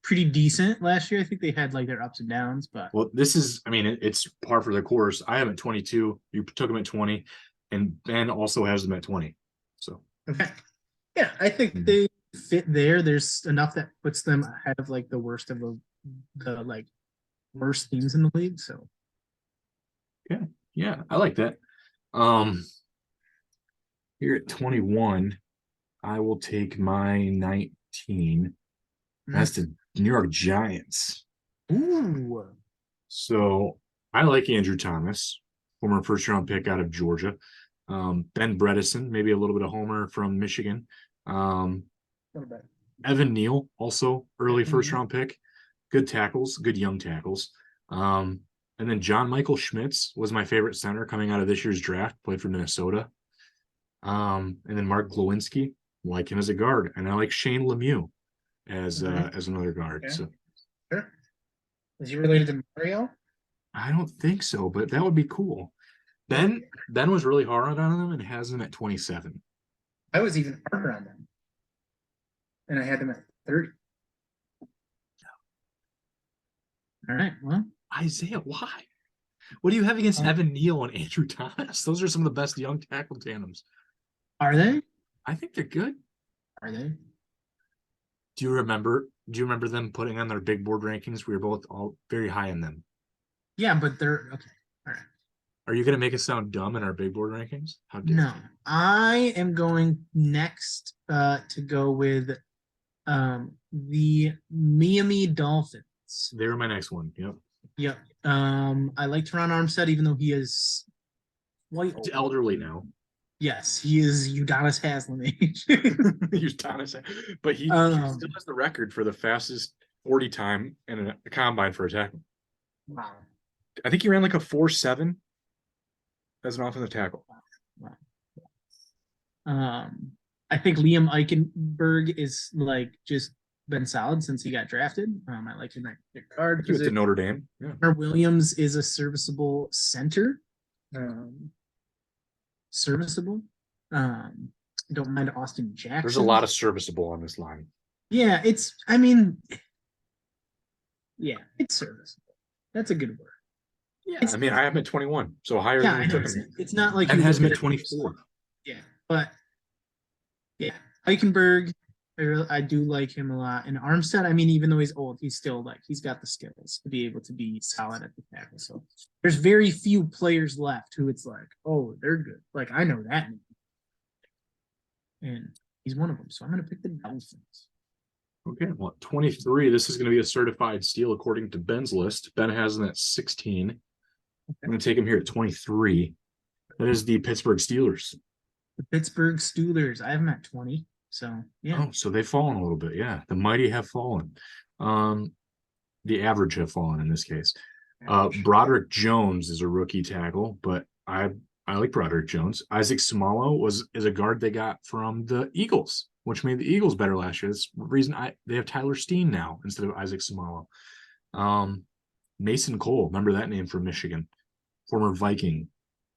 pretty decent last year. I think they had their ups and downs, but it's par for the course. I have them at 22. You took them at 20, and Ben also has them at 20. So okay, yeah, I think they fit there. There's enough that puts them ahead of the worst of the worst teams in the league. So yeah, I like that. Here at 21, I will take my 19. That's the New York Giants. Ooh. So I like Andrew Thomas, former first round pick out of Georgia. Ben Bredesen, maybe a little bit of homer from Michigan. Evan Neal, also early first round pick. Good tackles, good young tackles. And then John Michael Schmitz was my favorite center coming out of this year's draft, played for Minnesota. And then Mark Glowinski, like him as a guard. And I like Shane Lemieux as another guard. Okay. So sure. Is he related to Mario? I don't think so, but that would be cool. Ben was really hard on them and has them at 27. I was even harder on them. And I had them at 30. All right. Well, Isaiah, why? What do you have against Evan Neal and Andrew Thomas? Those are some of the best young tackle tandems. Are they? I think they're good. Are they? Do you remember them putting on their big board rankings? We were both all very high in them. Yeah, but they're okay. All right. Are you going to make us sound dumb in our big board rankings? How dare you? I am going next to go with the Miami Dolphins. They were my next one. Yep. I like Teron Armstead, even though he is He's elderly now. Yes, he is Udonis Haslem age. But he still has the record for the fastest 40 time in a combine for a tackle. Wow. I think he ran like a 4.7 as an offensive tackle. Wow. I think Liam Eichenberg is just been solid since he got drafted. I like him at guard. He went to Notre Dame. Yeah. Williams is a serviceable center. Serviceable. Don't mind Austin Jackson. There's a lot of serviceable on this line. Yeah, it's serviceable. That's a good word. Yeah, I have him at 21, so higher than you took him. It's not like and has him at 24. Yeah, but yeah, Eichenberg, I do like him a lot. And Armstead, even though he's old, he's still he's got the skills to be able to be solid at the tackle. So there's very few players left who it's they're good. I know that. And he's one of them. So I'm going to pick the Dolphins. Okay, well, 23. This is going to be a certified steal according to Ben's list. Ben has them at 16. Okay. I'm going to take him here at 23. That is the Pittsburgh Steelers. The Pittsburgh Steelers. I have them at 20. So yeah. Oh, so they've fallen a little bit. Yeah, the mighty have fallen. The average have fallen in this case. Broderick Jones is a rookie tackle, but I like Broderick Jones. Isaac Samalo is a guard they got from the Eagles, which made the Eagles better last year. That's the reason they have Tyler Steen now instead of Isaac Samalo. Mason Cole, remember that name from Michigan, former Viking.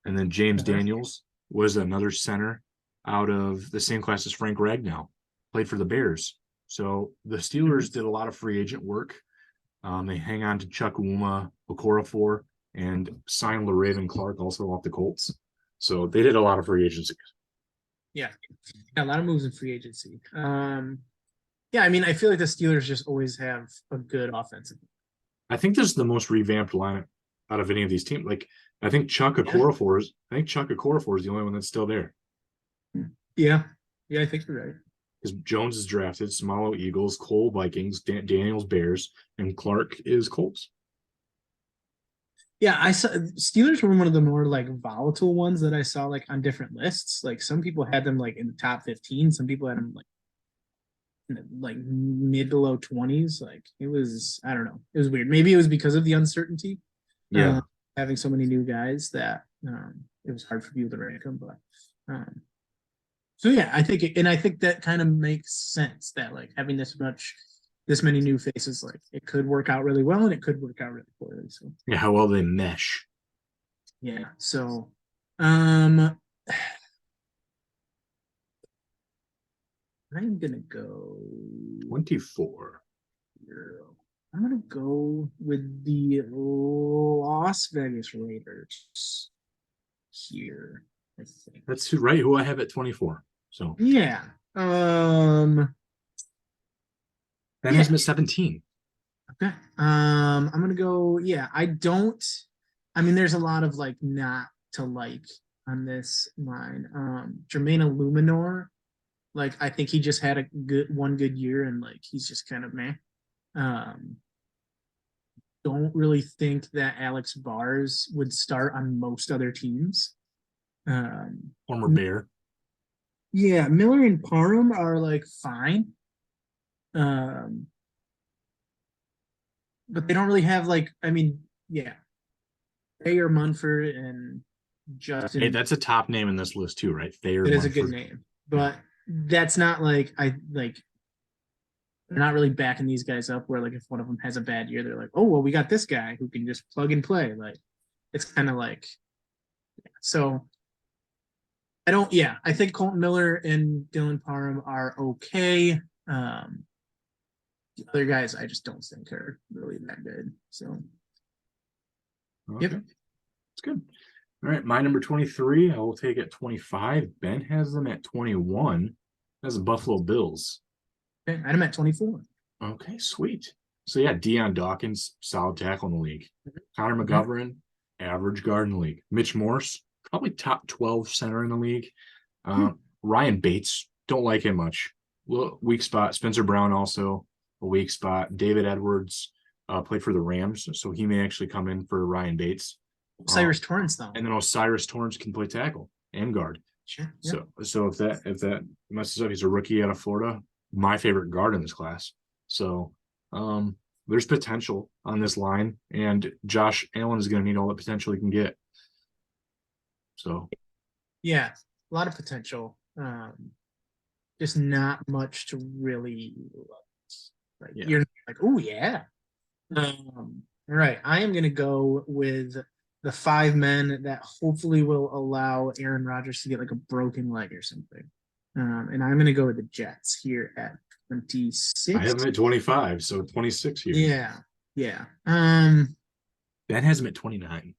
And then James Daniels was another center out of the same class as Frank Ragnow, played for the Bears. So the Steelers did a lot of free agent work. They hang on to Chuck Uma, Okorafor, and signed LaRaven Clark also off the Colts. So they did a lot of free agency. Yeah, a lot of moves in free agency. Yeah, I mean, I feel like the Steelers just always have a good offensive. I think this is the most revamped lineup out of any of these teams. Like, I think Chuck Okorafor is the only one that's still there. Yeah, I think you're right. Because Jones is drafted, Samalo Eagles, Cole Vikings, Daniels Bears, and Clark is Colts. Yeah, I saw Steelers were one of the more like volatile ones that I saw like on different lists. Like some people had them like in the top 15, some people had them like mid to low 20s. Like it was, I don't know, it was weird. Maybe it was because of the uncertainty. Yeah, having so many new guys that it was hard for people to rank them. But so yeah, I think that kind of makes sense that like having this many new faces, like it could work out really well and it could work out really poorly. So yeah, how well they mesh. yeah. So I'm gonna go 24. I'm gonna go with the Las Vegas Raiders here. I think That's right. Who I have at 24. So yeah. Ben has him at 17. Okay. I'm gonna go. Yeah, I don't. I mean, there's a lot of like not to like on this line. Jermaine Illuminor, like I think he just had a one good year and like he's just kind of meh. Don't really think that Alex Bars would start on most other teams. Former Bear. Yeah, Miller and Parham are like fine. But they don't really have like, I mean, yeah. Thayer Munford and Justin. Hey, that's a top name in this list too, right? Thayer It is Munford. a good name, but that's not like they're not really backing these guys up where like if one of them has a bad year, they're like, oh well, we got this guy who can just plug and play. Like it's kind of like so I think Colton Miller and Dylan Parham are okay. The other guys I just don't think are really that good. So okay. Yep. It's good. All right, my number 23, I will take at 25. Ben has them at 21. That's the Buffalo Bills. Okay, I had him at 24. Okay, sweet. So yeah, Deion Dawkins, solid tackle in the league. Connor McGovern, average guard in the league. Mitch Morse, probably top 12 center in the league. Ryan Bates, don't like him much. Weak spot. Spencer Brown also a weak spot. David Edwards played for the Rams, so he may actually come in for Ryan Bates. Cyrus Torrance though, and then Osiris Torrance can play tackle and guard. Sure. Yep. So if that messes up, he's a rookie out of Florida, my favorite guard in this class. So there's potential on this line, and Josh Allen is going to need all the potential he can get. So yeah, a lot of potential. Just not much to really like. Yeah. You're like, oh yeah. All right, I am gonna go with the 5 men that hopefully will allow Aaron Rodgers to get like a broken leg or something. And I'm gonna go with the Jets here at 26. I have him at 25, so 26 here. Yeah. Ben has him at 29.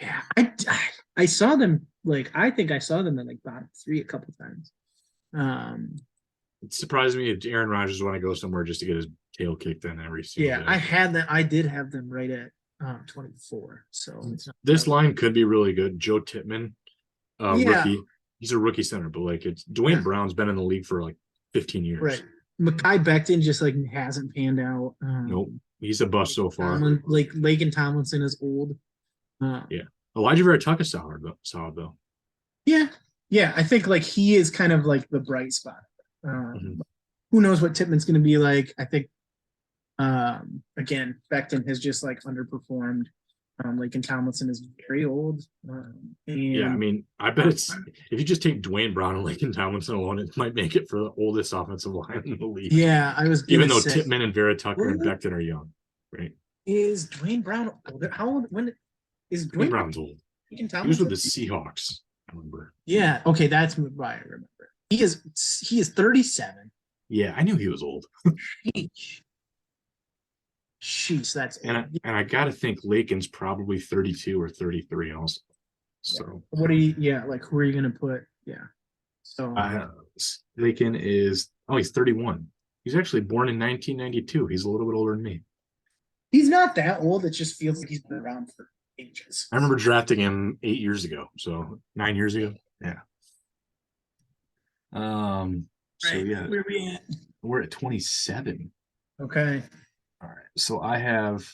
Yeah, I saw them like I think I saw them in like bottom 3 a couple times. It surprised me if Aaron Rodgers want to go somewhere just to get his tail kicked in every single day. I had that. I did have them right at 24. So this line could be really good. Joe Tippmann, rookie. He's a rookie center, but like it's Dwayne Brown's been in the league for like 15 years. Right. Mekhi Becton just like hasn't panned out. Nope. He's a bust so far. Like Laken Tomlinson is old. Yeah. Elijah Vera Tuck is solid though. Yeah. Yeah, I think like he is kind of like the bright spot. Mhm. Who knows what Tippmann's going to be like? I think again, Becton has just like underperformed. Like, and Tomlinson is very old. Yeah, I And mean, I bet it's if you just take Dwayne Brown and Lakin Tomlinson alone, it might make it for the oldest offensive line in the league. yeah, I was Even gonna though say, Tippmann and Vera Tucker and what Becton are young, right? is Dwayne Brown older? How old? When is Dwayne Dwayne Brown Brown's old. taking He was with Tomlinson? the Seahawks, I remember. Yeah, okay, that's why I remember. He is 37. Yeah, I knew he was old. Sheesh, sheesh, that's And old. I gotta think Lakin's probably 32 or 33 also. Yeah. So What are you? Yeah, like who are you gonna put? Yeah. So uh Lakin is he's 31. He's actually born in 1992. He's a little bit older than me. he's not that old. It just feels like he's been around for ages. I remember drafting him 8 years ago, so 9 years ago. Yeah. So Right. yeah, Where we at? we're at 27. Okay. All right. So I have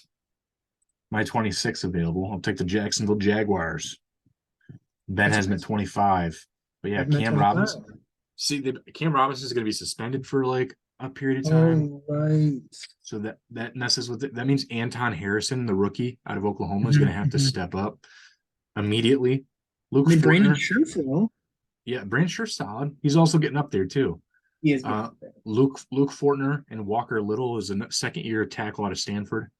my 26 available. I'll take the Jacksonville Jaguars. Ben That's has him at 25. But yeah, I've met Cam 25. Robinson. See, Cam Robinson is going to be suspended for like a period of time. Oh, right. So that messes with it. That means Anton Harrison, the rookie out of Oklahoma, is going to Mhm, have to mhm. step up immediately. Luke I mean, Brandon Fortner, Scherfel, yeah, Brandon Sure solid. He's also getting up there too. he is getting Uh, up there. Luke Fortner and Walker Little is a second year tackle out of Stanford.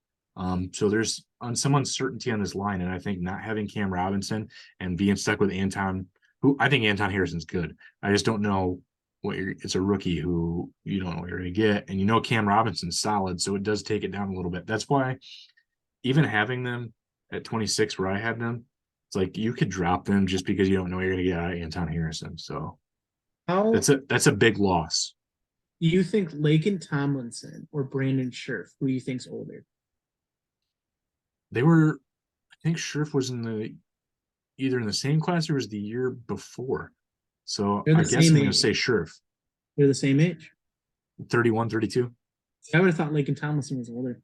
So there's some uncertainty on this line, and I think not having Cam Robinson and being stuck with Anton, who I think Anton Harrison's good. I just don't know it's a rookie who you don't know what you're going to get, and you know Cam Robinson's solid, so it does take it down a little bit. That's why even having them at 26 where I have them, it's like you could drop them just because you don't know what you're going to get out of Anton Harrison. So How that's a big loss. do you think Lakin Tomlinson or Brandon Scherf? Who do you think's older? They were, I think Scherf was in the either in the same class or was the year before. So They're I the guess same I'm going to age. say Scherf, They're the same age. 31, 32. I would have thought Lakin Tomlinson was older.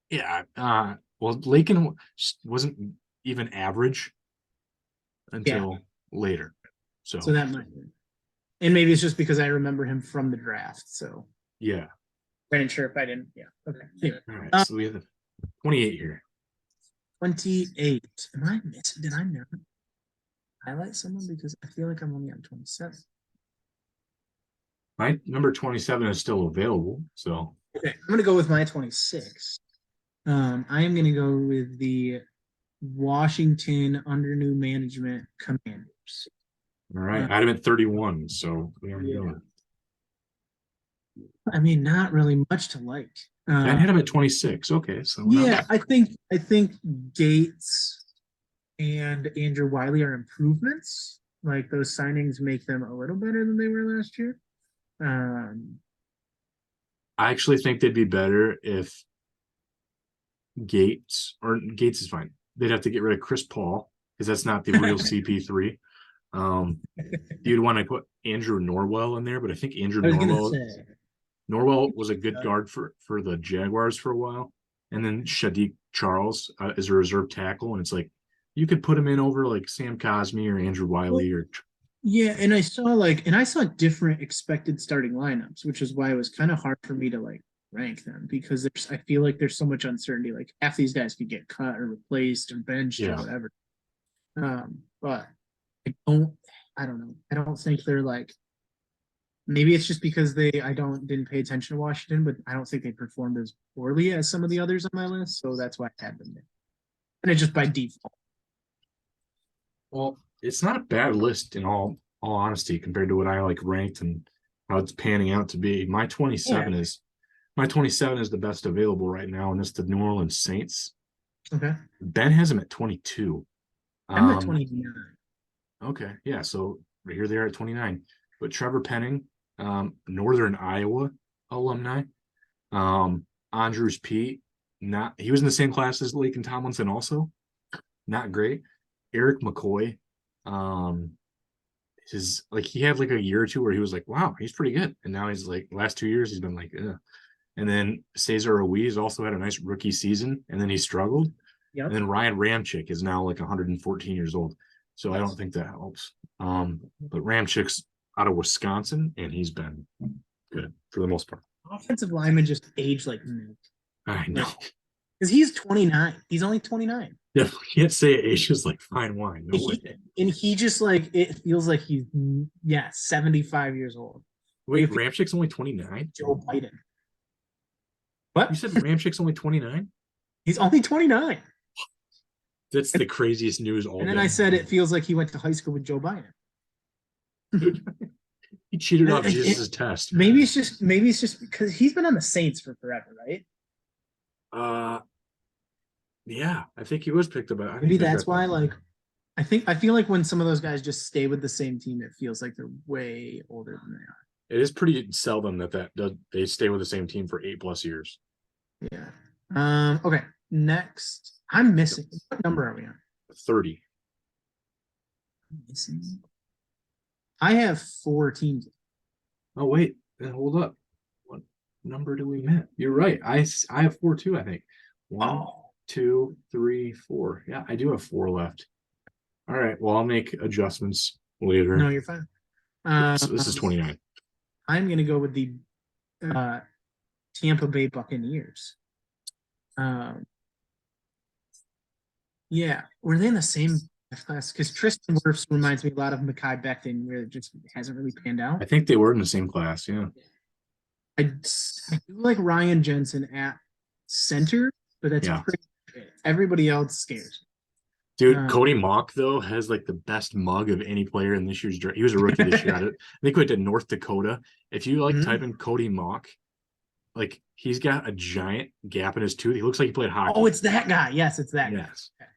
Yeah. Well, Lakin wasn't even average Yeah. until later. So So that might be. And maybe it's just because I remember him from the draft. So yeah. Brandon Scherf, I didn't. Yeah. Okay. Anyway, All right. So we have 28 here. 28. Am I missing? Did I not highlight someone? Because I feel like I'm only on 27. My number 27 is still available. So Okay. I'm going to go with my 26. I am going to go with the Washington under new management Commanders. all right. Uh, I had him at 31. So we are yeah. going. I mean, not really much to like. I had him at 26. Okay. So Yeah, I think Gates and Andrew Wiley are improvements. Like those signings make them a little better than they were last year. Um, I actually think they'd be better if Gates is fine. They'd have to get rid of Chris Paul because that's not the real CP3. You'd want to put Andrew Norwell in there, but I think Andrew I was gonna Norwell say, Norwell was a good guard for the Jaguars for a while, and then Shadiq Charles is a reserve tackle, and it's like you could put him in over like Sam Cosmi or Andrew well, Wiley or yeah, and I saw different expected starting lineups, which is why it was kind of hard for me to like rank them because I feel like there's so much uncertainty. Like half these guys could get cut or replaced or benched or yeah. whatever. But I don't know. I don't think they're like maybe it's just because I didn't pay attention to Washington, but I don't think they performed as poorly as some of the others on my list, so that's why I had them there. And it's just by default. Well, it's not a bad list in all honesty compared to what I like ranked and how it's panning out to be. Yeah. My 27 is the best available right now, and it's the New Orleans Saints. Okay. Ben has him at 22. I'm at Um, 29. okay, yeah, so right here they are at 29. But Trevor Penning, Northern Iowa alumni. Andrews Pete, not he was in the same class as Lakin Tomlinson, also not great. Eric McCoy, um, his like he had like a year or two where he was like, wow, he's pretty good, and now he's like last 2 years he's been like, ugh. And then Cesar Ruiz also had a nice rookie season, and then he struggled. Yep. And then Ryan Ramchick is now like 114 years old. So I don't think that helps. But Ramchick's out of Wisconsin, and he's been good for the most part. Offensive linemen just age like milk. I know. Because he's 29. He's only 29. Yeah, can't say age is like fine wine. No way. And he just like, it feels like he's 75 years old. Wait, Ramchick's only 29? Joe Biden. What? You said Ramchick's only 29? He's only 29. That's the craziest news all And then day. I said it feels like he went to high school with Joe Biden. He cheated off Jesus' test. Maybe it's just because he's been on the Saints for forever, right? Yeah, I think he was picked up. Maybe that's why. Like, I feel like when some of those guys just stay with the same team, it feels like they're way older than they are. It is pretty seldom that they stay with the same team for 8+ years. Yeah. Okay. Next, I'm missing. What number are we on? 30. I'm missing. I have 4 teams. Oh wait, then hold up. What number do we met? You're right. I have 4 too. I think 1, 2, 3, 4. Yeah, I do have 4 left. All right. Well, I'll make adjustments later. No, you're fine. This is 29. I'm gonna go with the Tampa Bay Buccaneers. Yeah, were they in the same class? Because Tristan Wirfs reminds me a lot of Mekhi Becton, where it just hasn't really panned out. I think they were in the same class. Yeah. I do like Ryan Jensen at center, but that's pretty good. Everybody else scares. Dude, Cody Mock, though, has like the best mug of any player in this year's draft. He was a rookie this year. I think he went to North Dakota. If you like type in Cody Mock, like he's got a giant gap in his tooth. He looks like he played hockey. Oh, it's that guy. Yes, it's that guy. Okay.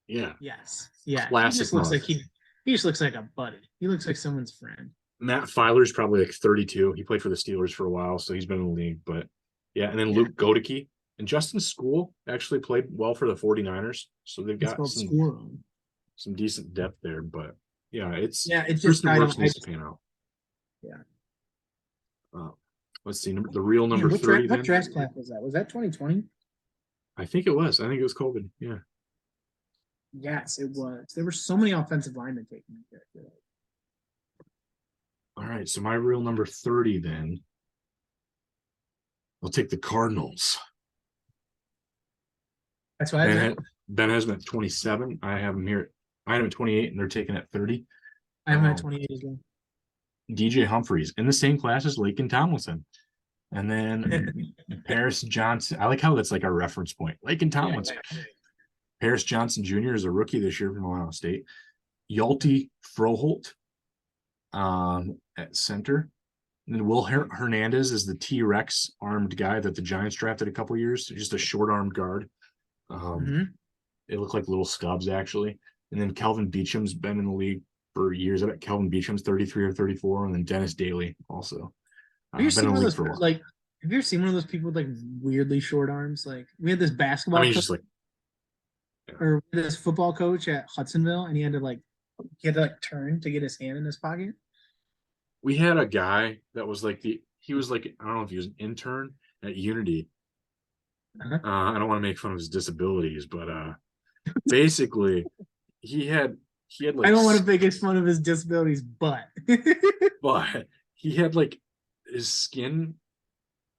Yeah. Yes. Yeah. Classic. He just looks like he just looks like a buddy. He looks like someone's friend. Matt Filer's probably like 32. He played for the Steelers for a while, so he's been in the league. But yeah, and then Luke Godicke and Justin School actually played well for the 49ers. So they've got some decent depth there. But yeah, it's just needs to pan out. Yeah. Let's see. The real number 30. What draft class was that? Was that 2020? I think it was. I think it was COVID. Yeah. Yes, it was. There were so many offensive linemen taken there. All right, so my real number 30 then. I'll take the Cardinals. That's why Ben has them at 27. I have them here. I have them at 28, and they're taken at 30. I have them at 28 as well. DJ Humphreys in the same class as Laken Tomlinson. And then Paris Johnson. I like how that's like our reference point. Laken Tomlinson. Yeah. Paris Johnson Jr. is a rookie this year from Ohio State. Yalty Froholt at center. And then Will Hernandez is the T-Rex armed guy that the Giants drafted a couple years. Just a short-armed guard. They look like little stubs, actually. And then Kelvin Beacham's been in the league for years. I bet Kelvin Beacham's 33 or 34. And then Dennis Daly also. Have you seen one of those, like, have you ever seen one of those people with like weirdly short arms? Like, we had this basketball just like or this football coach at Hudsonville, and he had to turn to get his hand in his pocket. We had a guy that was like he was like, I don't know if he was an intern at Unity. I don't want to make fun of his disabilities, but basically he had like, I don't want to make fun of his disabilities, but he had like his skin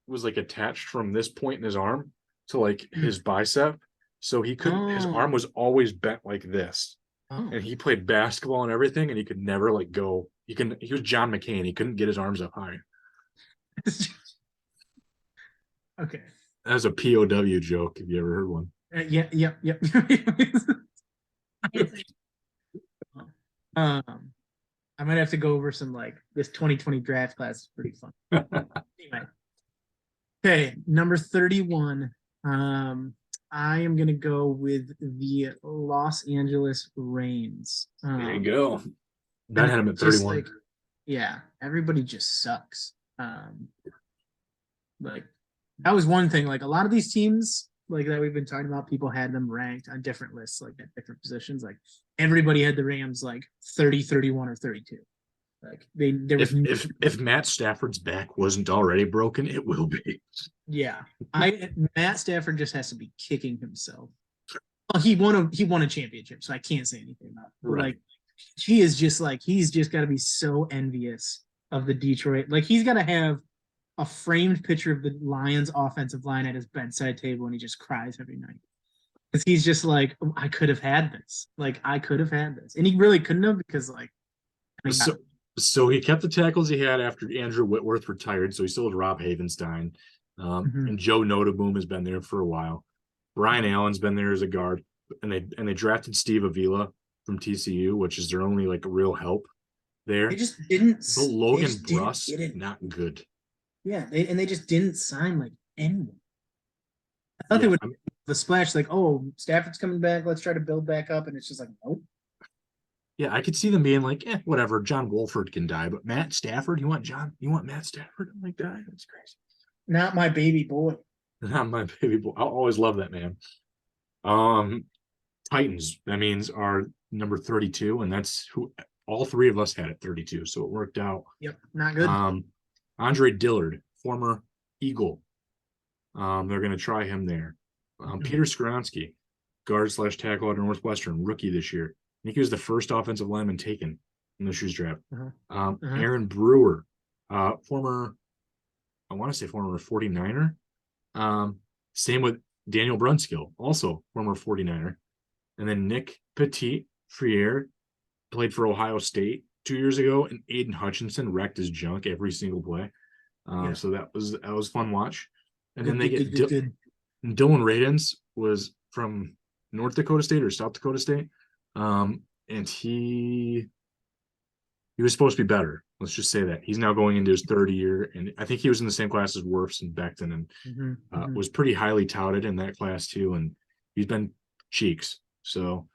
was like attached from this point in his arm to like his bicep. So he couldn't, his arm was always bent like this. And he played basketball and everything, and he could never like go. He was John McCain. He couldn't get his arms up high. Okay. That was a POW joke. Have you ever heard one? Yep. I might have to go over some like this 2020 draft class is pretty fun. Anyway. Okay, number 31. I am gonna go with the Los Angeles Reigns. There you go. Ben had him at 31. Everybody just sucks. Like that was one thing. Like a lot of these teams, like that we've been talking about, people had them ranked on different lists, like at different positions. Like everybody had the Rams like 30, 31, or 32. Like there was if Matt Stafford's back wasn't already broken, it will be. Yeah, Matt Stafford just has to be kicking himself. Well, he won a championship, so I can't say anything about it. Right. Like he is just like he's just got to be so envious of the Detroit. Like he's got to have a framed picture of the Lions offensive line at his bedside table and he just cries every night. Because he's just like, "Oh, I could have had this. Like I could have had this." And he really couldn't have because like I mean, So he kept the tackles he had after Andrew Whitworth retired. So he still had Rob Havenstein. And Joe Notaboom has been there for a while. Brian Allen's been there as a guard, and they drafted Steve Avila from TCU, which is their only like real help there. they just didn't But Logan just didn't Bruss, get it. not good. Yeah, they just didn't sign like anyone. I thought they Yeah, would the splash like, oh, Stafford's coming back. Let's try to build back up, and it's just like, nope. yeah, I could see them being like, whatever. John Wolford can die, but Matt Stafford, you want Matt Stafford to like die? That's crazy. Not my baby boy. Not my baby boy. I'll always love that man. Titans, that means are number 32, and that's who all three of us had at 32. So it worked out. Yep, not good. Andre Dillard, former Eagle. They're going to try him there. Peter Skoronsky, guard / tackle out of Northwestern, rookie this year. I think he was the first offensive lineman taken in the Shoes draft. Aaron Brewer, former 49er. Same with Daniel Brunskill, also former 49er. And then Nick Petit-Friere played for Ohio State 2 years ago, and Aiden Hutchinson wrecked his junk every single play. So that was fun watch. And then they get Dylan Radens was from North Dakota State or South Dakota State. And he was supposed to be better. Let's just say that. He's now going into his third year, and I think he was in the same class as Wirfs and Becton, and was pretty highly touted in that class too. And he's been cheeks. So,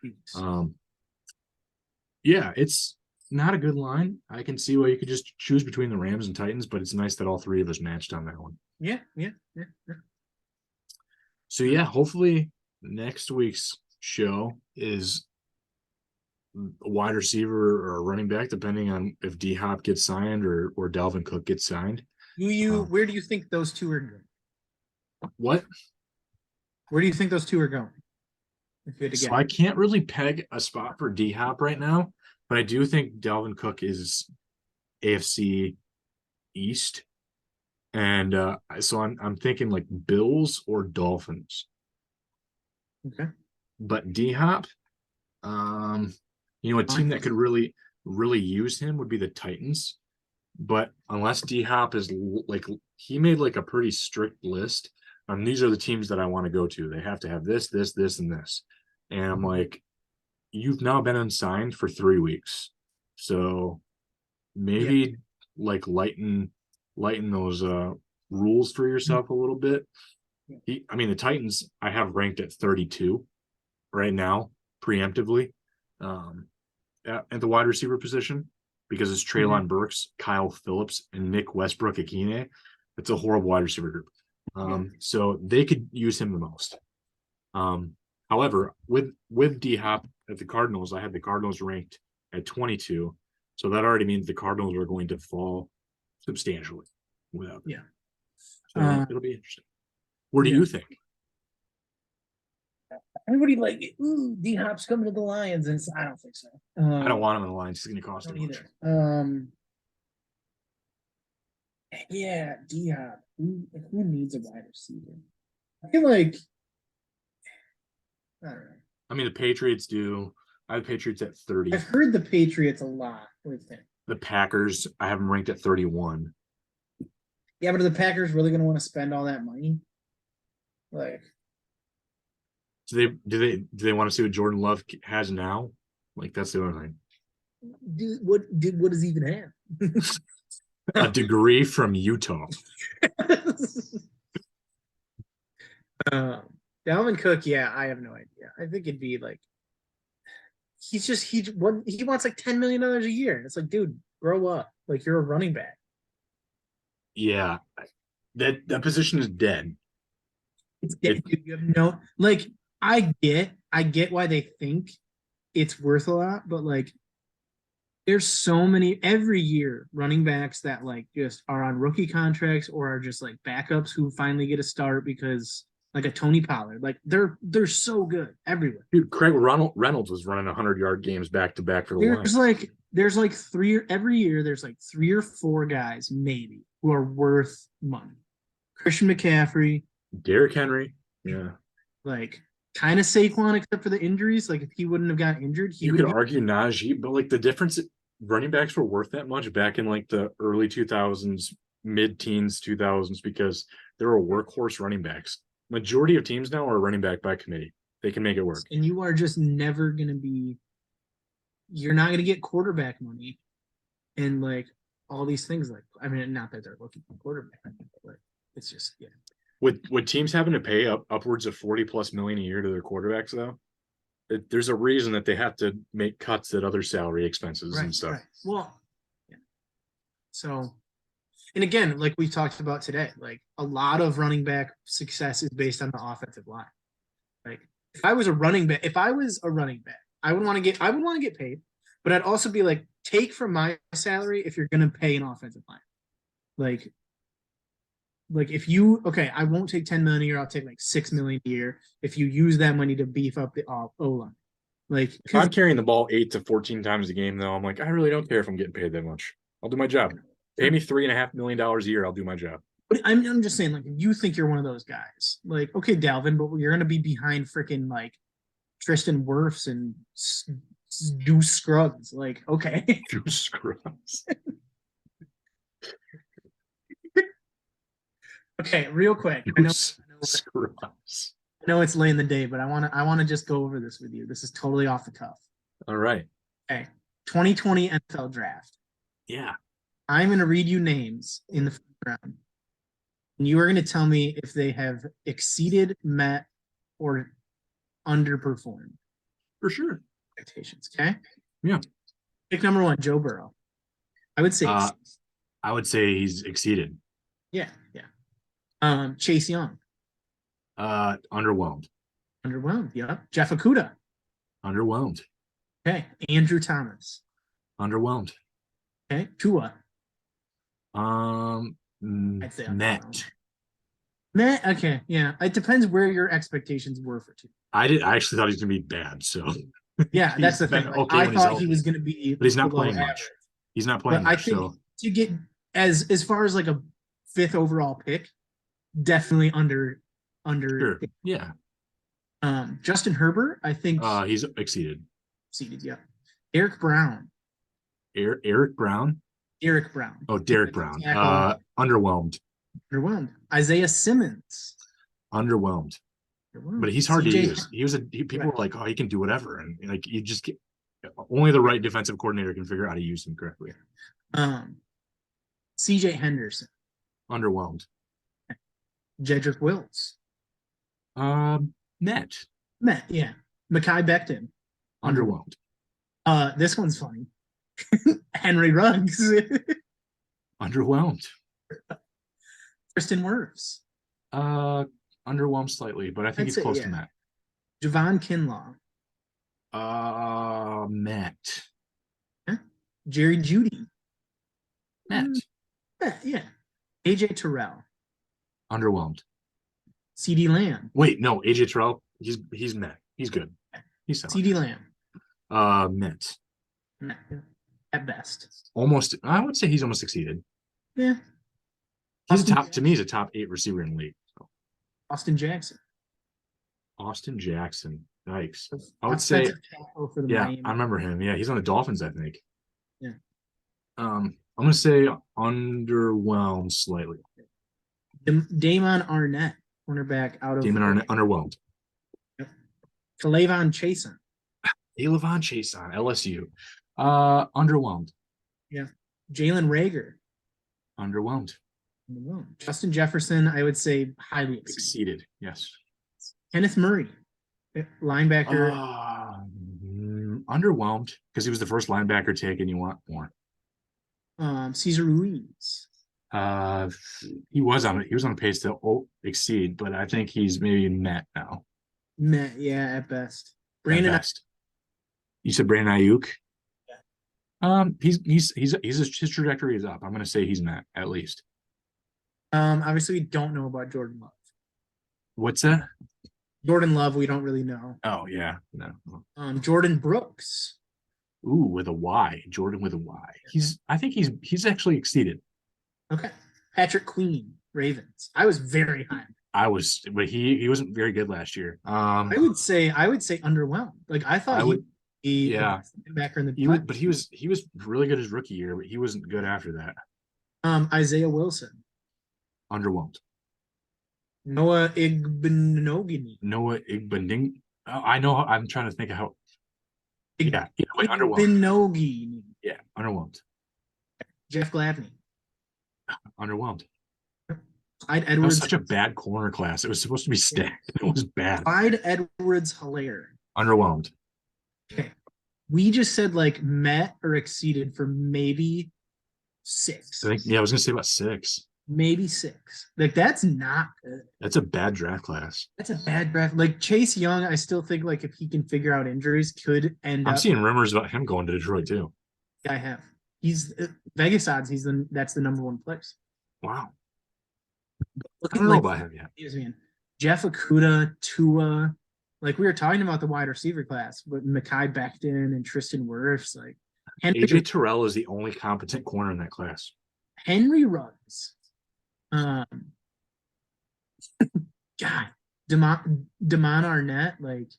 yeah, it's not a good line. I can see why you could just choose between the Rams and Titans, but it's nice that all three of us matched on that one. Yeah. So yeah, hopefully next week's show is a wide receiver or a running back, depending on if DHOP gets signed or DALVIN Cook gets signed. Where do you think those two are going? What? Where do you think those two are going? So I can't really peg a spot for DHOP right now, but I do think DALVIN Cook is AFC East. And so I'm thinking like Bills or Dolphins. Okay. But DHOP, a team that could really use him would be the Titans. But unless DHOP is like, he made like a pretty strict list. These are the teams that I want to go to. They have to have this, this, this, and this. And I'm like, you've now been unsigned for 3 weeks. So maybe like lighten those rules for yourself a little bit. The Titans I have ranked at 32 right now, preemptively, at the wide receiver position, because it's Treylon Burks, Kyle Phillips, and Nick Westbrook-Akine. It's a horrible wide receiver group. So they could use him the most. However, with DHOP at the Cardinals, I had the Cardinals ranked at 22. So that already means the Cardinals are going to fall substantially without them. So it'll be interesting. Where do you think? Everybody like, ooh, D-Hop's coming to the Lions, and I don't think so. I don't want him in the Lions. He's going to cost too much. Yeah, D-Hop. Who needs a wide receiver? I feel like, I don't know. The Patriots do. I have Patriots at 30. I've heard the Patriots a lot with him. The Packers, I have them ranked at 31. Yeah, but are the Packers really going to want to spend all that money? Like, do they want to see what Jordan Love has now? Like, that's the other thing. What does he even have? A degree from Utah. Dalvin Cook, yeah, I have no idea. I think it'd be like he wants like $10 million a year. It's like, dude, grow up. Like, you're a running back. Yeah, that position is dead. It's dead. You have no, like, I get why they think it's worth a lot, but like, there's so many every year running backs that like just are on rookie contracts or are just like backups who finally get a start because like a Tony Pollard. Like they're so good everywhere. Dude, Reynolds was running 100-yard games back to back for the Lions. There's like every year there's like 3 or 4 guys maybe who are worth money. Christian McCaffrey, Derrick Henry, yeah. Like kind of Saquon except for the injuries. Like if he wouldn't have got injured, you could argue Najee, but like the difference, running backs were worth that much back in like the early 2000s, mid-teens 2000s, because there were workhorse running backs. Majority of teams now are running back by committee. They can make it work. And you are just never going to be, you're not going to get quarterback money and like all these things. Like, I mean, not that they're looking for quarterback, but like, it's just, yeah. With teams having to pay upwards of 40+ million a year to their quarterbacks, though, there's a reason that they have to make cuts at other salary expenses and stuff. Right. Well, yeah. So, and again, like we talked about today, like a lot of running back success is based on the offensive line. Like if I was a running back, I would want to get paid, but I'd also be like, take from my salary if you're going to pay an offensive line. Like if you, okay, I won't take 10 million a year. I'll take like 6 million a year. If you use that money to beef up the O-line, like if I'm carrying the ball 8 to 14 times a game, though, I'm like, I really don't care if I'm getting paid that much. I'll do my job. Pay me $3.5 million a year. I'll do my job. But I'm just saying, like, if you think you're one of those guys, like, okay, Dalvin, but you're gonna be behind freaking like Tristan Wirfs and Deuce Scruggs. Like, okay, Deuce Scruggs. Okay, real quick. Scrubs. I know it's late in the day, but I wanna just go over this with you. This is totally off the cuff. All right. Okay. 2020 NFL draft. Yeah. I'm gonna read you names in the first round. And you are gonna tell me if they have exceeded, met, or underperformed. For sure. Expectations. Okay. Yeah. Pick number 1, Joe Burrow. I would say he's exceeded. Yeah. Chase Young. Underwhelmed. Yeah. Jeff Okudah. Underwhelmed. Okay. Andrew Thomas. Underwhelmed. Okay. Tua. Met. Met. Okay. Yeah. It depends where your expectations were for Tua. I actually thought he was gonna be bad. So yeah, that's the thing. Like, okay, I thought he was gonna be, but he's not playing much. He's not playing much. I think to get as far as like a 5th overall pick, definitely under. Sure. Yeah. Justin Herbert, I think he's exceeded. Yeah. Eric Brown. Eric Brown. Oh, Derek Brown. Underwhelmed. Isaiah Simmons. Underwhelmed. But he's hard to use. People were like, oh, he can do whatever, and like you just only the right defensive coordinator can figure out how to use him correctly. CJ Henderson. Underwhelmed. Jedrick Wills. Met. Yeah. Mekhi Becton. Underwhelmed. This one's funny. Henry Ruggs. Underwhelmed. Tristan Wirfs. Underwhelmed slightly, but I think he's close to Met. Javon Kinlaw. Met. Huh? Jerry Jeudy. Met. Yeah. AJ Terrell. Underwhelmed. CD Lamb. Wait, no, AJ Terrell. He's Met. He's good. He's solid. CD Lamb. Met. At best. Almost. I would say he's almost exceeded. Yeah. He's he's a top 8 receiver in the league. So. Austin Jackson. Yikes. I would say. Yeah, Miami. I remember him. Yeah, he's on the Dolphins, I think. Yeah. I'm gonna say underwhelmed slightly. Damon Arnett, cornerback out of Damon Arnett, underwhelmed. Yep. K'Lavon Chason. LSU. Underwhelmed. Yeah. Jalen Reagor. Underwhelmed. Justin Jefferson, I would say highly exceeded. Yes. Kenneth Murray, linebacker. Underwhelmed because he was the first linebacker taken. You want more. Cesar Ruiz. He was on a pace to exceed, but I think he's maybe Met now. Met, yeah, at best. Brandon. At best. You said Brandon Ayuk. Yeah. His trajectory is up. I'm going to say he's Met at least. Obviously we don't know about Jordan Love. What's that? Jordan Love, we don't really know. Oh yeah, no. Jordan Brooks. Ooh, with a Y. Jordan with a Y. I think he's actually exceeded. Okay. Patrick Queen, Ravens. I was very high. But he wasn't very good last year. I would say underwhelmed. Like I thought I would, he yeah. back in the But he was really good his rookie year, but he wasn't good after that. Isaiah Wilson. Underwhelmed. Noah Igbenogany. Noah Igbending. Oh, I know. I'm trying to think of how. Yeah. Wait, underwhelmed. Igbenogany. Yeah. Underwhelmed. Jeff Gladney. Underwhelmed. Clyde That was Edwards. such a bad corner class. It was supposed to be stacked. It was bad. Clyde Edwards Hilaire. Underwhelmed. Okay. We just said like met or exceeded for maybe 6. I think, yeah, I was gonna say about 6. Maybe 6. Like that's not good. That's a bad draft class. That's a bad draft. Like Chase Young, I still think like if he can figure out injuries, could end I'm up. seeing rumors about him going to Detroit too. I have. He's Vegas odds. That's the number 1 place. Wow. Look I don't know about him yet. Man. Jeff Okudah, Tua, like we were talking about the wide receiver class, but Mekhi Becton and Tristan Wirfs, like AJ Terrell is the only competent corner in that class. Henry Ruggs. God, Damon Arnett, like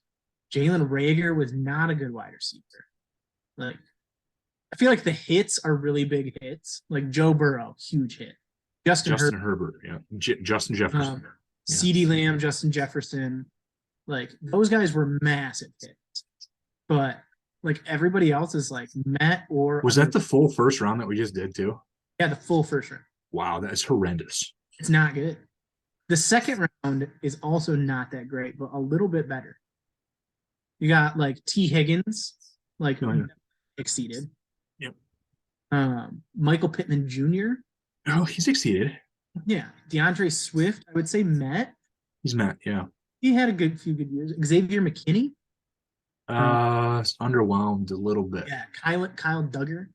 Jalen Reagor was not a good wide receiver. Like, I feel like the hits are really big hits. Like Joe Burrow, huge hit. Justin Herbert, yeah. Justin Jefferson. Yeah. CeeDee Lamb, Justin Jefferson. Like, those guys were massive hits. But, like, everybody else is, like, met or... Was that the full first round that we just did, too? Yeah, the full first round. Wow, that is horrendous. It's not good. The second round is also not that great, but a little bit better. You got, like, T. Higgins, like, exceeded. Yep. Michael Pittman Jr. Oh, he's exceeded. Yeah. DeAndre Swift, I would say met. He's met, yeah. He had a few good years. Xavier McKinney. Underwhelmed a little bit. Yeah, Kyle Duggar.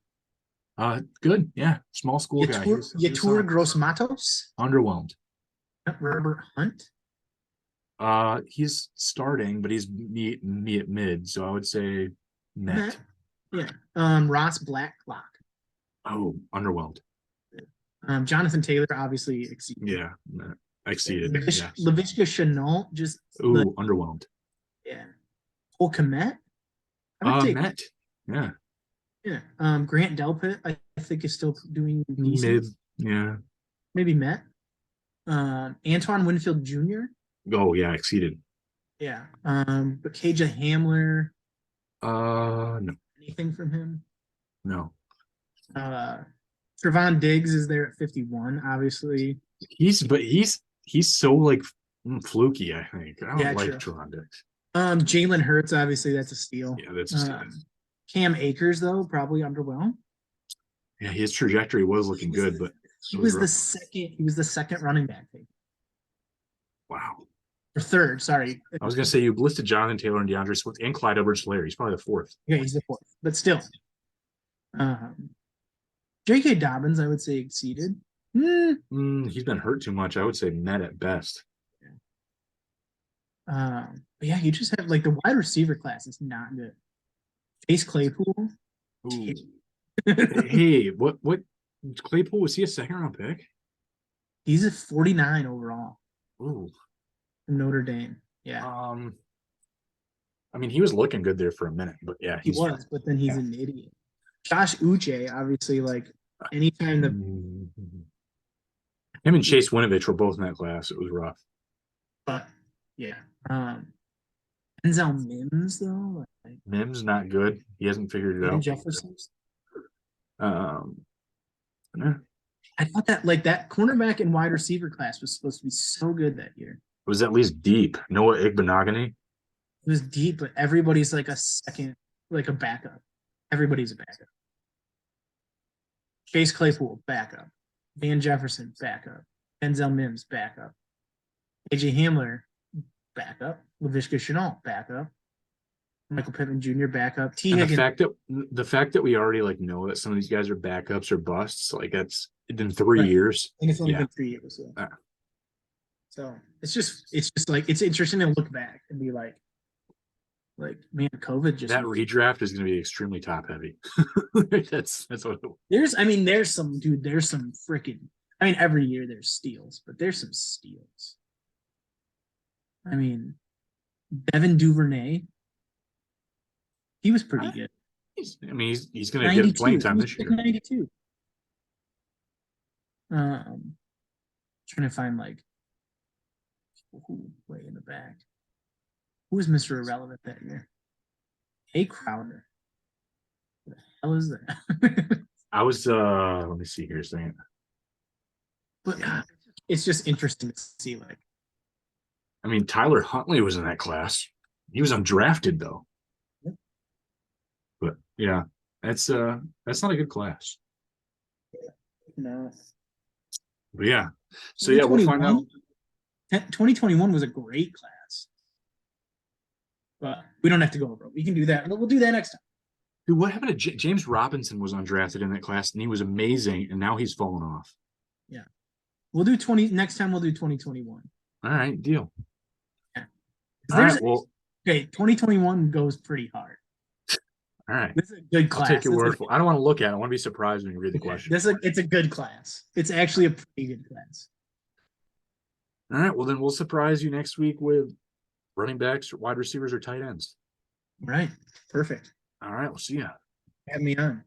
Good, yeah. Small school guy. Yetur Gross-Matos. Underwhelmed. Robert Hunt. He's starting, but he's me at mid, so I would say met. Yeah. Ross Blacklock. Oh, underwhelmed. Jonathan Taylor obviously exceeded. Yeah, exceeded. Laviska Shenault just underwhelmed. Yeah. Cole Kmet. Met. Yeah. Yeah. Grant Delpit, I think is still doing decent. Mid. Yeah. Maybe Met. Antoine Winfield Jr. Oh yeah, exceeded. Yeah. But KJ Hamler. No. Anything from him? No. Trevon Diggs is there at 51, obviously. He's so like fluky, I think. I don't like Trevon Diggs. Jalen Hurts, obviously, that's a steal. Yeah, that's a steal. Cam Akers, though, probably underwhelmed. Yeah, his trajectory was looking good, but he was the second running back. Wow. Or third, sorry. I was gonna say you listed Jonathan Taylor and DeAndre Swift and Clyde Edwards-Helaire. He's probably the 4th. Yeah, he's the 4th, but still. J.K. Dobbins, I would say, exceeded. He's been hurt too much. I would say met at best. But yeah, you just have like the wide receiver class is not good. Chase Claypool. Hey, what Claypool, was he a 2nd-round pick? He's a 49 overall. Ooh. From Notre Dame. Yeah. I mean, he was looking good there for a minute, but yeah, he was, but then he's an idiot. Josh Uche, obviously, like anytime him and Chase Winovich were both in that class. It was rough. But yeah. Denzel Mims though. Like, Mims not good. He hasn't figured it out. Jefferson. Yeah. I thought that like that cornerback and wide receiver class was supposed to be so good that year. It was at least deep. Noah Igbenogany. It was deep, but everybody's like a second, like a backup. Everybody's a backup. Chase Claypool, backup. Van Jefferson, backup. Denzel Mims, backup. AJ Hamler, backup. Laviska Shenault, backup. Michael Pittman Jr., backup. The fact that we already like know that some of these guys are backups or busts, like that's in 3 years. I think it's only been 3 years. Yeah. So it's just like it's interesting to look back and be like man, COVID just That redraft is going to be extremely top heavy. That's what. there's some dude, there's some freaking. I mean, every year there's steals, but there's some steals. I mean, Devin Duvernay, he was pretty good. He's going to get playing time this year. 92. Trying to find like who way in the back. Who was Mr. Irrelevant that year? Hey Crowder. What the hell is that? I was let me see here a second. But it's just interesting to see, like, I mean, Tyler Huntley was in that class. He was undrafted though. But yeah, that's not a good class. no. But yeah. So yeah, we'll find out. 2021 was a great class. But we don't have to go over it. We can do that. We'll do that next time. Dude, what happened to James Robinson was undrafted in that class and he was amazing and now he's fallen off. Yeah. We'll do 20 next time. We'll do 2021. All right, deal. Yeah. All right, well, okay, 2021 goes pretty hard. All right. This is a good class. I'll take your word for it. I don't want to look at it. I want to be surprised when you read the question. It's a good class. It's actually a pretty good class. All right. Well, then we'll surprise you next week with running backs, wide receivers, or tight ends. Right. Perfect. All right. We'll see you. Have me on.